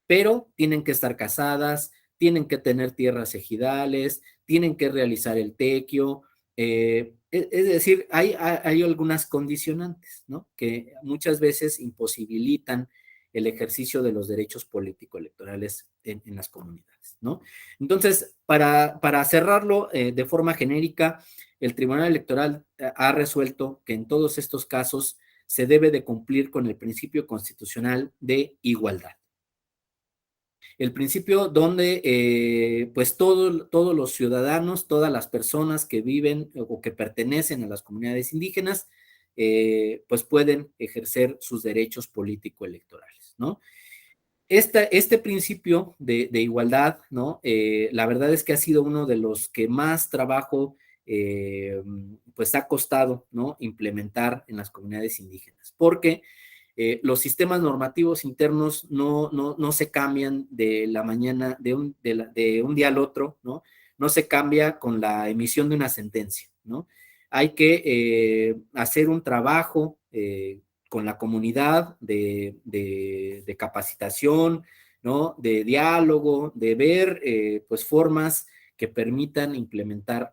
pero tienen que estar casadas, tienen que tener tierras ejidales, tienen que realizar el tequio, es decir, hay algunas condicionantes, ¿no? Que muchas veces imposibilitan el ejercicio de los derechos político-electorales en las comunidades, ¿no? Entonces, para cerrarlo de forma genérica, el Tribunal Electoral ha resuelto que en todos estos casos se debe de cumplir con el principio constitucional de igualdad. El principio donde pues todos los ciudadanos, todas las personas que viven o que pertenecen a las comunidades indígenas, pues pueden ejercer sus derechos político-electorales, ¿no? Este principio de igualdad, ¿no? La verdad es que ha sido uno de los que más trabajo pues ha costado, ¿no? Implementar en las comunidades indígenas, porque los sistemas normativos internos no se cambian de la mañana, de un día al otro, ¿no? No se cambia con la emisión de una sentencia, ¿no? Hay que hacer un trabajo con la comunidad de capacitación, ¿no? De diálogo, de ver pues formas que permitan implementar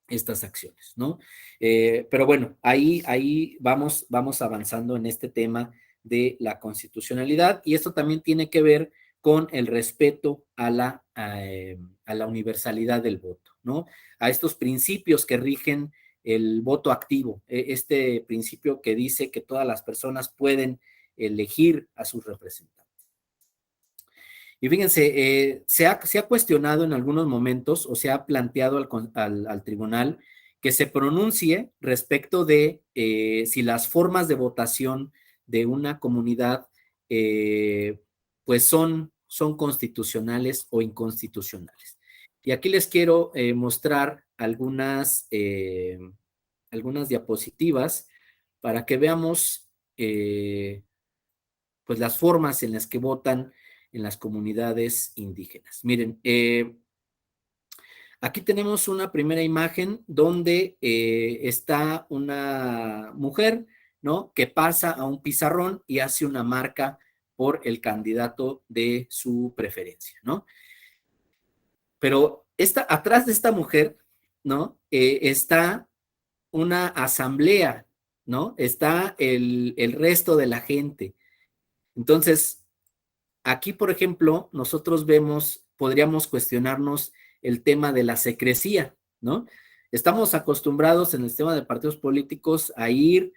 estas acciones, ¿no? Pero bueno, ahí vamos avanzando en este tema de la constitucionalidad y esto también tiene que ver con el respeto a la universalidad del voto, ¿no? A estos principios que rigen el voto activo, este principio que dice que todas las personas pueden elegir a sus representantes. Y fíjense, se ha cuestionado en algunos momentos o se ha planteado al tribunal que se pronuncie respecto de si las formas de votación de una comunidad pues son constitucionales o inconstitucionales. Y aquí les quiero mostrar algunas diapositivas para que veamos pues las formas en las que votan en las comunidades indígenas. Miren, aquí tenemos una primera imagen donde está una mujer, ¿no? Que pasa a un pizarrón y hace una marca por el candidato de su preferencia, ¿no? Pero atrás de esta mujer, ¿no? Está una asamblea, ¿no? Está el resto de la gente. Entonces, aquí, por ejemplo, nosotros podríamos cuestionarnos el tema de la secrecía, ¿no? Estamos acostumbrados en el sistema de partidos políticos a ir,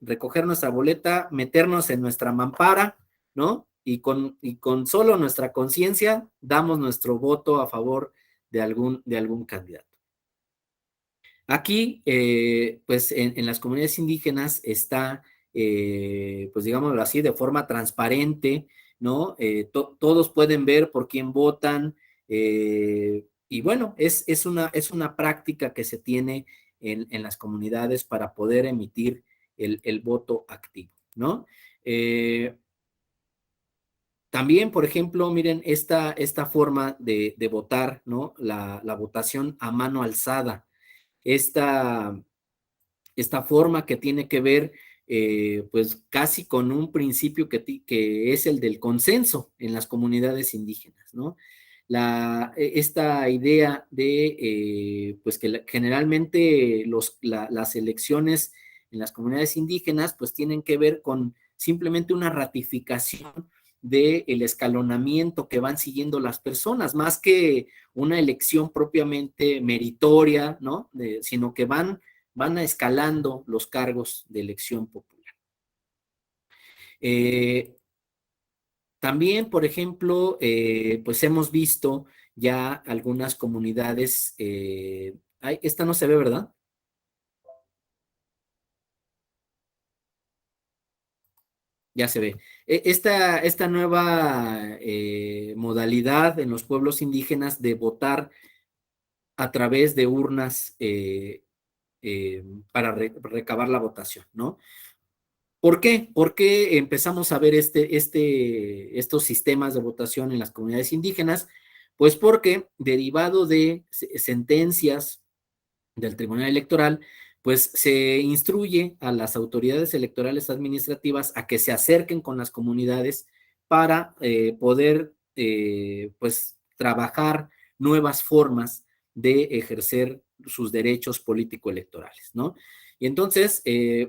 recoger nuestra boleta, meternos en nuestra mampara, ¿no? Y con solo nuestra conciencia damos nuestro voto a favor de algún candidato. Aquí, pues en las comunidades indígenas está, pues digámoslo así, de forma transparente, ¿no? Todos pueden ver por quién votan, y bueno, es una práctica que se tiene en las comunidades para poder emitir el voto activo, ¿no? También, por ejemplo, miren, esta forma de votar, ¿no? La votación a mano alzada, esta, esta forma que tiene que ver, pues casi con un principio que es el del consenso en las comunidades indígenas, ¿no? Esta idea de, pues que generalmente las elecciones en las comunidades indígenas, pues tienen que ver con simplemente una ratificación del escalonamiento que van siguiendo las personas, más que una elección propiamente meritoria, ¿no? Sino que van escalando los cargos de elección popular. También, por ejemplo, pues hemos visto ya algunas comunidades, esta no se ve, ¿verdad? Ya se ve. Esta nueva modalidad en los pueblos indígenas de votar a través de urnas para recabar la votación, ¿no? ¿Por qué? ¿Por qué empezamos a ver estos sistemas de votación en las comunidades indígenas? Pues porque derivado de sentencias del Tribunal Electoral, pues se instruye a las autoridades electorales administrativas a que se acerquen con las comunidades para poder, pues, trabajar nuevas formas de ejercer sus derechos político-electorales, ¿no? Y entonces,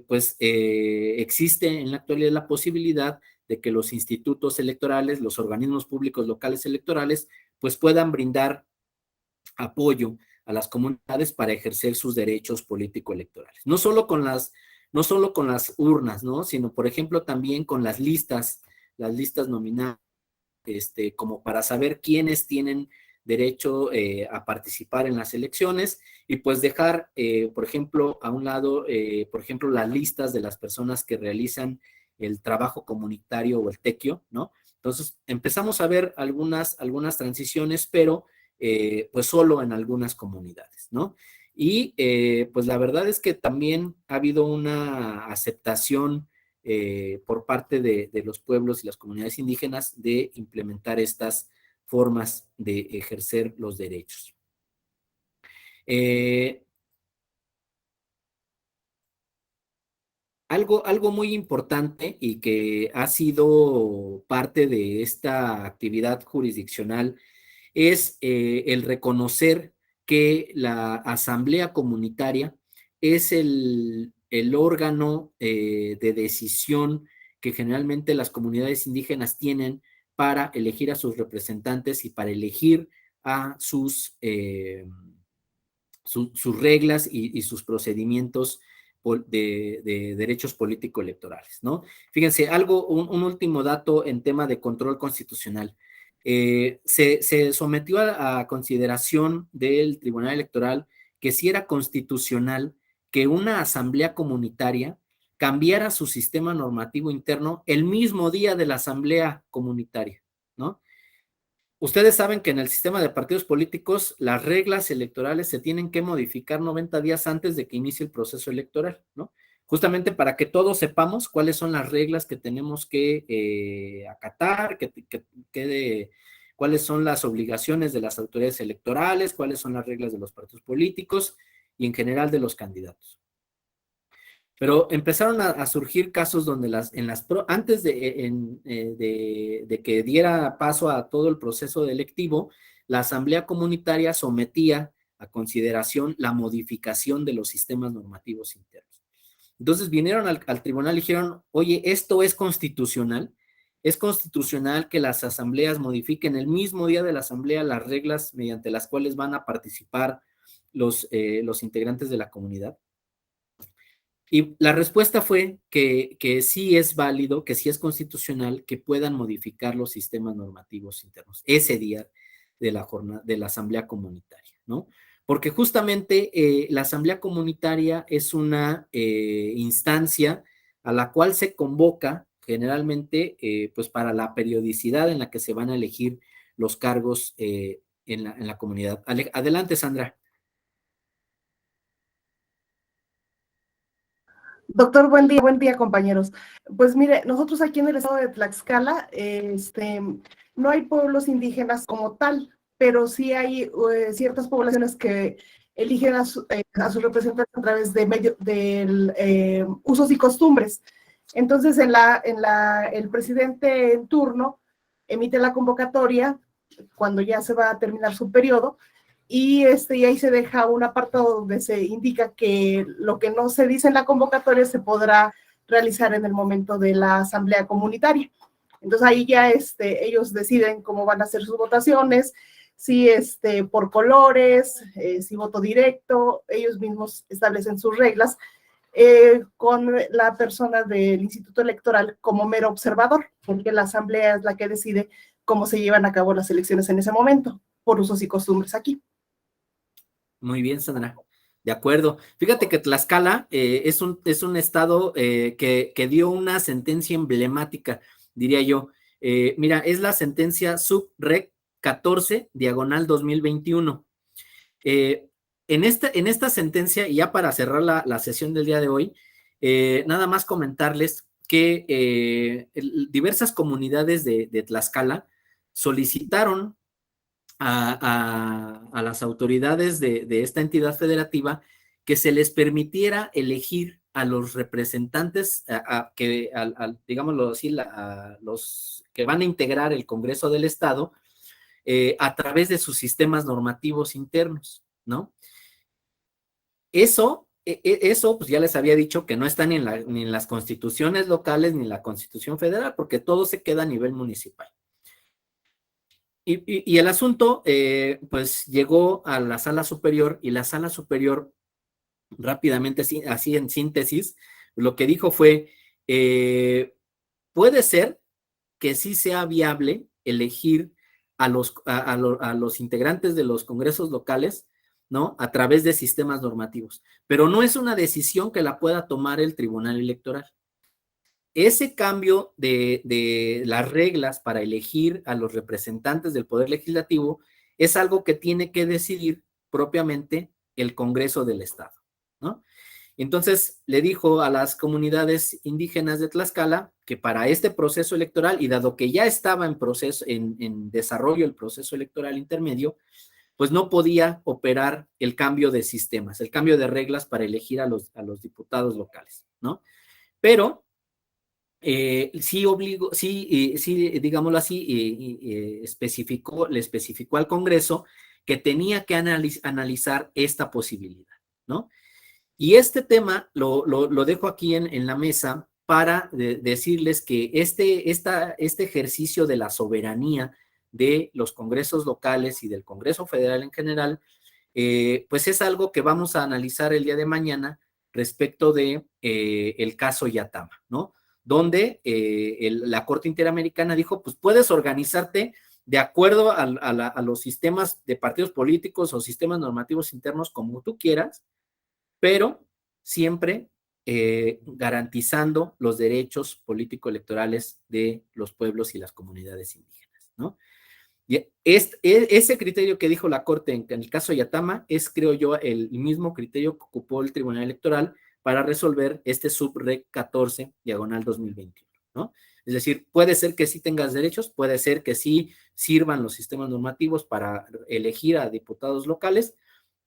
pues, existe en la actualidad la posibilidad de que los institutos electorales, los organismos públicos locales electorales, pues puedan brindar apoyo a las comunidades para ejercer sus derechos político-electorales. No solo con las urnas, ¿no? Sino, por ejemplo, también con las listas nominales, como para saber quiénes tienen derecho a participar en las elecciones y pues dejar, por ejemplo, a un lado, por ejemplo, las listas de las personas que realizan el trabajo comunitario o el tequio, ¿no? Entonces, empezamos a ver algunas transiciones, pero pues solo en algunas comunidades, ¿no? Y pues la verdad es que también ha habido una aceptación por parte de los pueblos y las comunidades indígenas de implementar estas formas de ejercer los derechos. Algo muy importante y que ha sido parte de esta actividad jurisdiccional es el reconocer que la asamblea comunitaria es el órgano de decisión que generalmente las comunidades indígenas tienen para elegir a sus representantes y para elegir a sus reglas y sus procedimientos de derechos político-electorales, ¿no? Fíjense, un último dato en tema de control constitucional. Se sometió a consideración del Tribunal Electoral que si era constitucional que una asamblea comunitaria cambiara su sistema normativo interno el mismo día de la asamblea comunitaria, ¿no? Ustedes saben que en el sistema de partidos políticos las reglas electorales se tienen que modificar 90 días antes de que inicie el proceso electoral, ¿no? Justamente para que todos sepamos cuáles son las reglas que tenemos que acatar, cuáles son las obligaciones de las autoridades electorales, cuáles son las reglas de los partidos políticos y en general de los candidatos. Pero empezaron a surgir casos donde antes de que diera paso a todo el proceso electivo, la asamblea comunitaria sometía a consideración la modificación de los sistemas normativos internos. Entonces vinieron al tribunal y dijeron, oye, esto es constitucional que las asambleas modifiquen el mismo día de la asamblea las reglas mediante las cuales van a participar los integrantes de la comunidad. Y la respuesta fue que sí es válido, que sí es constitucional que puedan modificar los sistemas normativos internos ese día de la jornada de la asamblea comunitaria, ¿no? Porque justamente la asamblea comunitaria es una instancia a la cual se convoca generalmente pues para la periodicidad en la que se van a elegir los cargos en la comunidad. Adelante, Sandra. Doctor, buen día, compañeros. Pues mire, nosotros aquí en el estado de Tlaxcala, no hay pueblos indígenas como tal, pero sí hay ciertas poblaciones que eligen a sus representantes a través de usos y costumbres. Entonces, el presidente en turno emite la convocatoria cuando ya se va a terminar su periodo, y ahí se deja un apartado donde se indica que lo que no se dice en la convocatoria se podrá realizar en el momento de la asamblea comunitaria. Entonces ahí ya ellos deciden cómo van a hacer sus votaciones, si por colores, si voto directo, ellos mismos establecen sus reglas, con la persona del Instituto Electoral como mero observador, porque la asamblea es la que decide cómo se llevan a cabo las elecciones en ese momento, por usos y costumbres aquí. Muy bien, Sandra. De acuerdo. Fíjate que Tlaxcala es un estado que dio una sentencia emblemática, diría yo. Mira, es la sentencia Sub-Rec 14, diagonal 2021. En esta sentencia, y ya para cerrar la sesión del día de hoy, nada más comentarles que diversas comunidades de Tlaxcala solicitaron a las autoridades de esta entidad federativa que se les permitiera elegir a los representantes, digámoslo así, a los que van a integrar el Congreso del Estado a través de sus sistemas normativos internos, ¿no? Eso, pues ya les había dicho que no está ni en las constituciones locales ni en la Constitución Federal, porque todo se queda a nivel municipal. Y el asunto, pues, llegó a la sala superior, y la sala superior, rápidamente, así en síntesis, lo que dijo fue, puede ser que sí sea viable elegir a los integrantes de los congresos locales, ¿no? A través de sistemas normativos, pero no es una decisión que la pueda tomar el Tribunal Electoral. Ese cambio de las reglas para elegir a los representantes del Poder Legislativo es algo que tiene que decidir propiamente el Congreso del Estado, ¿no? Entonces le dijo a las comunidades indígenas de Tlaxcala que para este proceso electoral, y dado que ya estaba en desarrollo el proceso electoral intermedio, pues no podía operar el cambio de sistemas, el cambio de reglas para elegir a los diputados locales, ¿no? Pero sí, digámoslo así, le especificó al Congreso que tenía que analizar esta posibilidad, ¿no? Y este tema lo dejo aquí en la mesa para decirles que este ejercicio de la soberanía de los congresos locales y del Congreso Federal en general, pues es algo que vamos a analizar el día de mañana respecto de el caso Yatama, ¿no? Donde la Corte Interamericana dijo, pues puedes organizarte de acuerdo a los sistemas de partidos políticos o sistemas normativos internos como tú quieras, pero siempre garantizando los derechos político-electorales de los pueblos y las comunidades indígenas, ¿no? Y ese criterio que dijo la Corte en el caso Yatama es, creo yo, el mismo criterio que ocupó el Tribunal Electoral para resolver este Sub-Rec 14, diagonal 2021, ¿no? Es decir, puede ser que sí tengas derechos, puede ser que sí sirvan los sistemas normativos para elegir a diputados locales,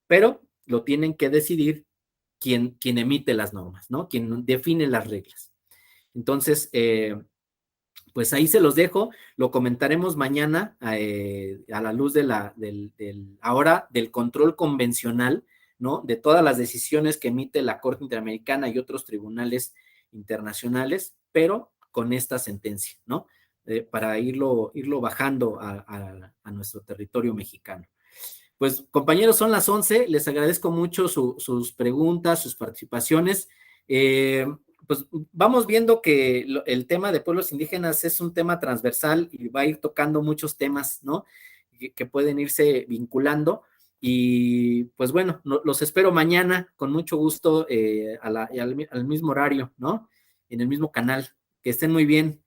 pero lo tienen que decidir quien emite las normas, ¿no? Quien define las reglas. Entonces, pues ahí se los dejo, lo comentaremos mañana a la luz de ahora del control convencional, ¿no? De todas las decisiones que emite la Corte Interamericana y otros tribunales internacionales, pero con esta sentencia, ¿no? Para irlo bajando a nuestro territorio mexicano. Pues compañeros, son las 11, les agradezco mucho sus preguntas, sus participaciones. Pues vamos viendo que el tema de pueblos indígenas es un tema transversal y va a ir tocando muchos temas, ¿no? Que pueden irse vinculando. Y pues bueno, los espero mañana con mucho gusto al mismo horario, ¿no? En el mismo canal. Que estén muy bien.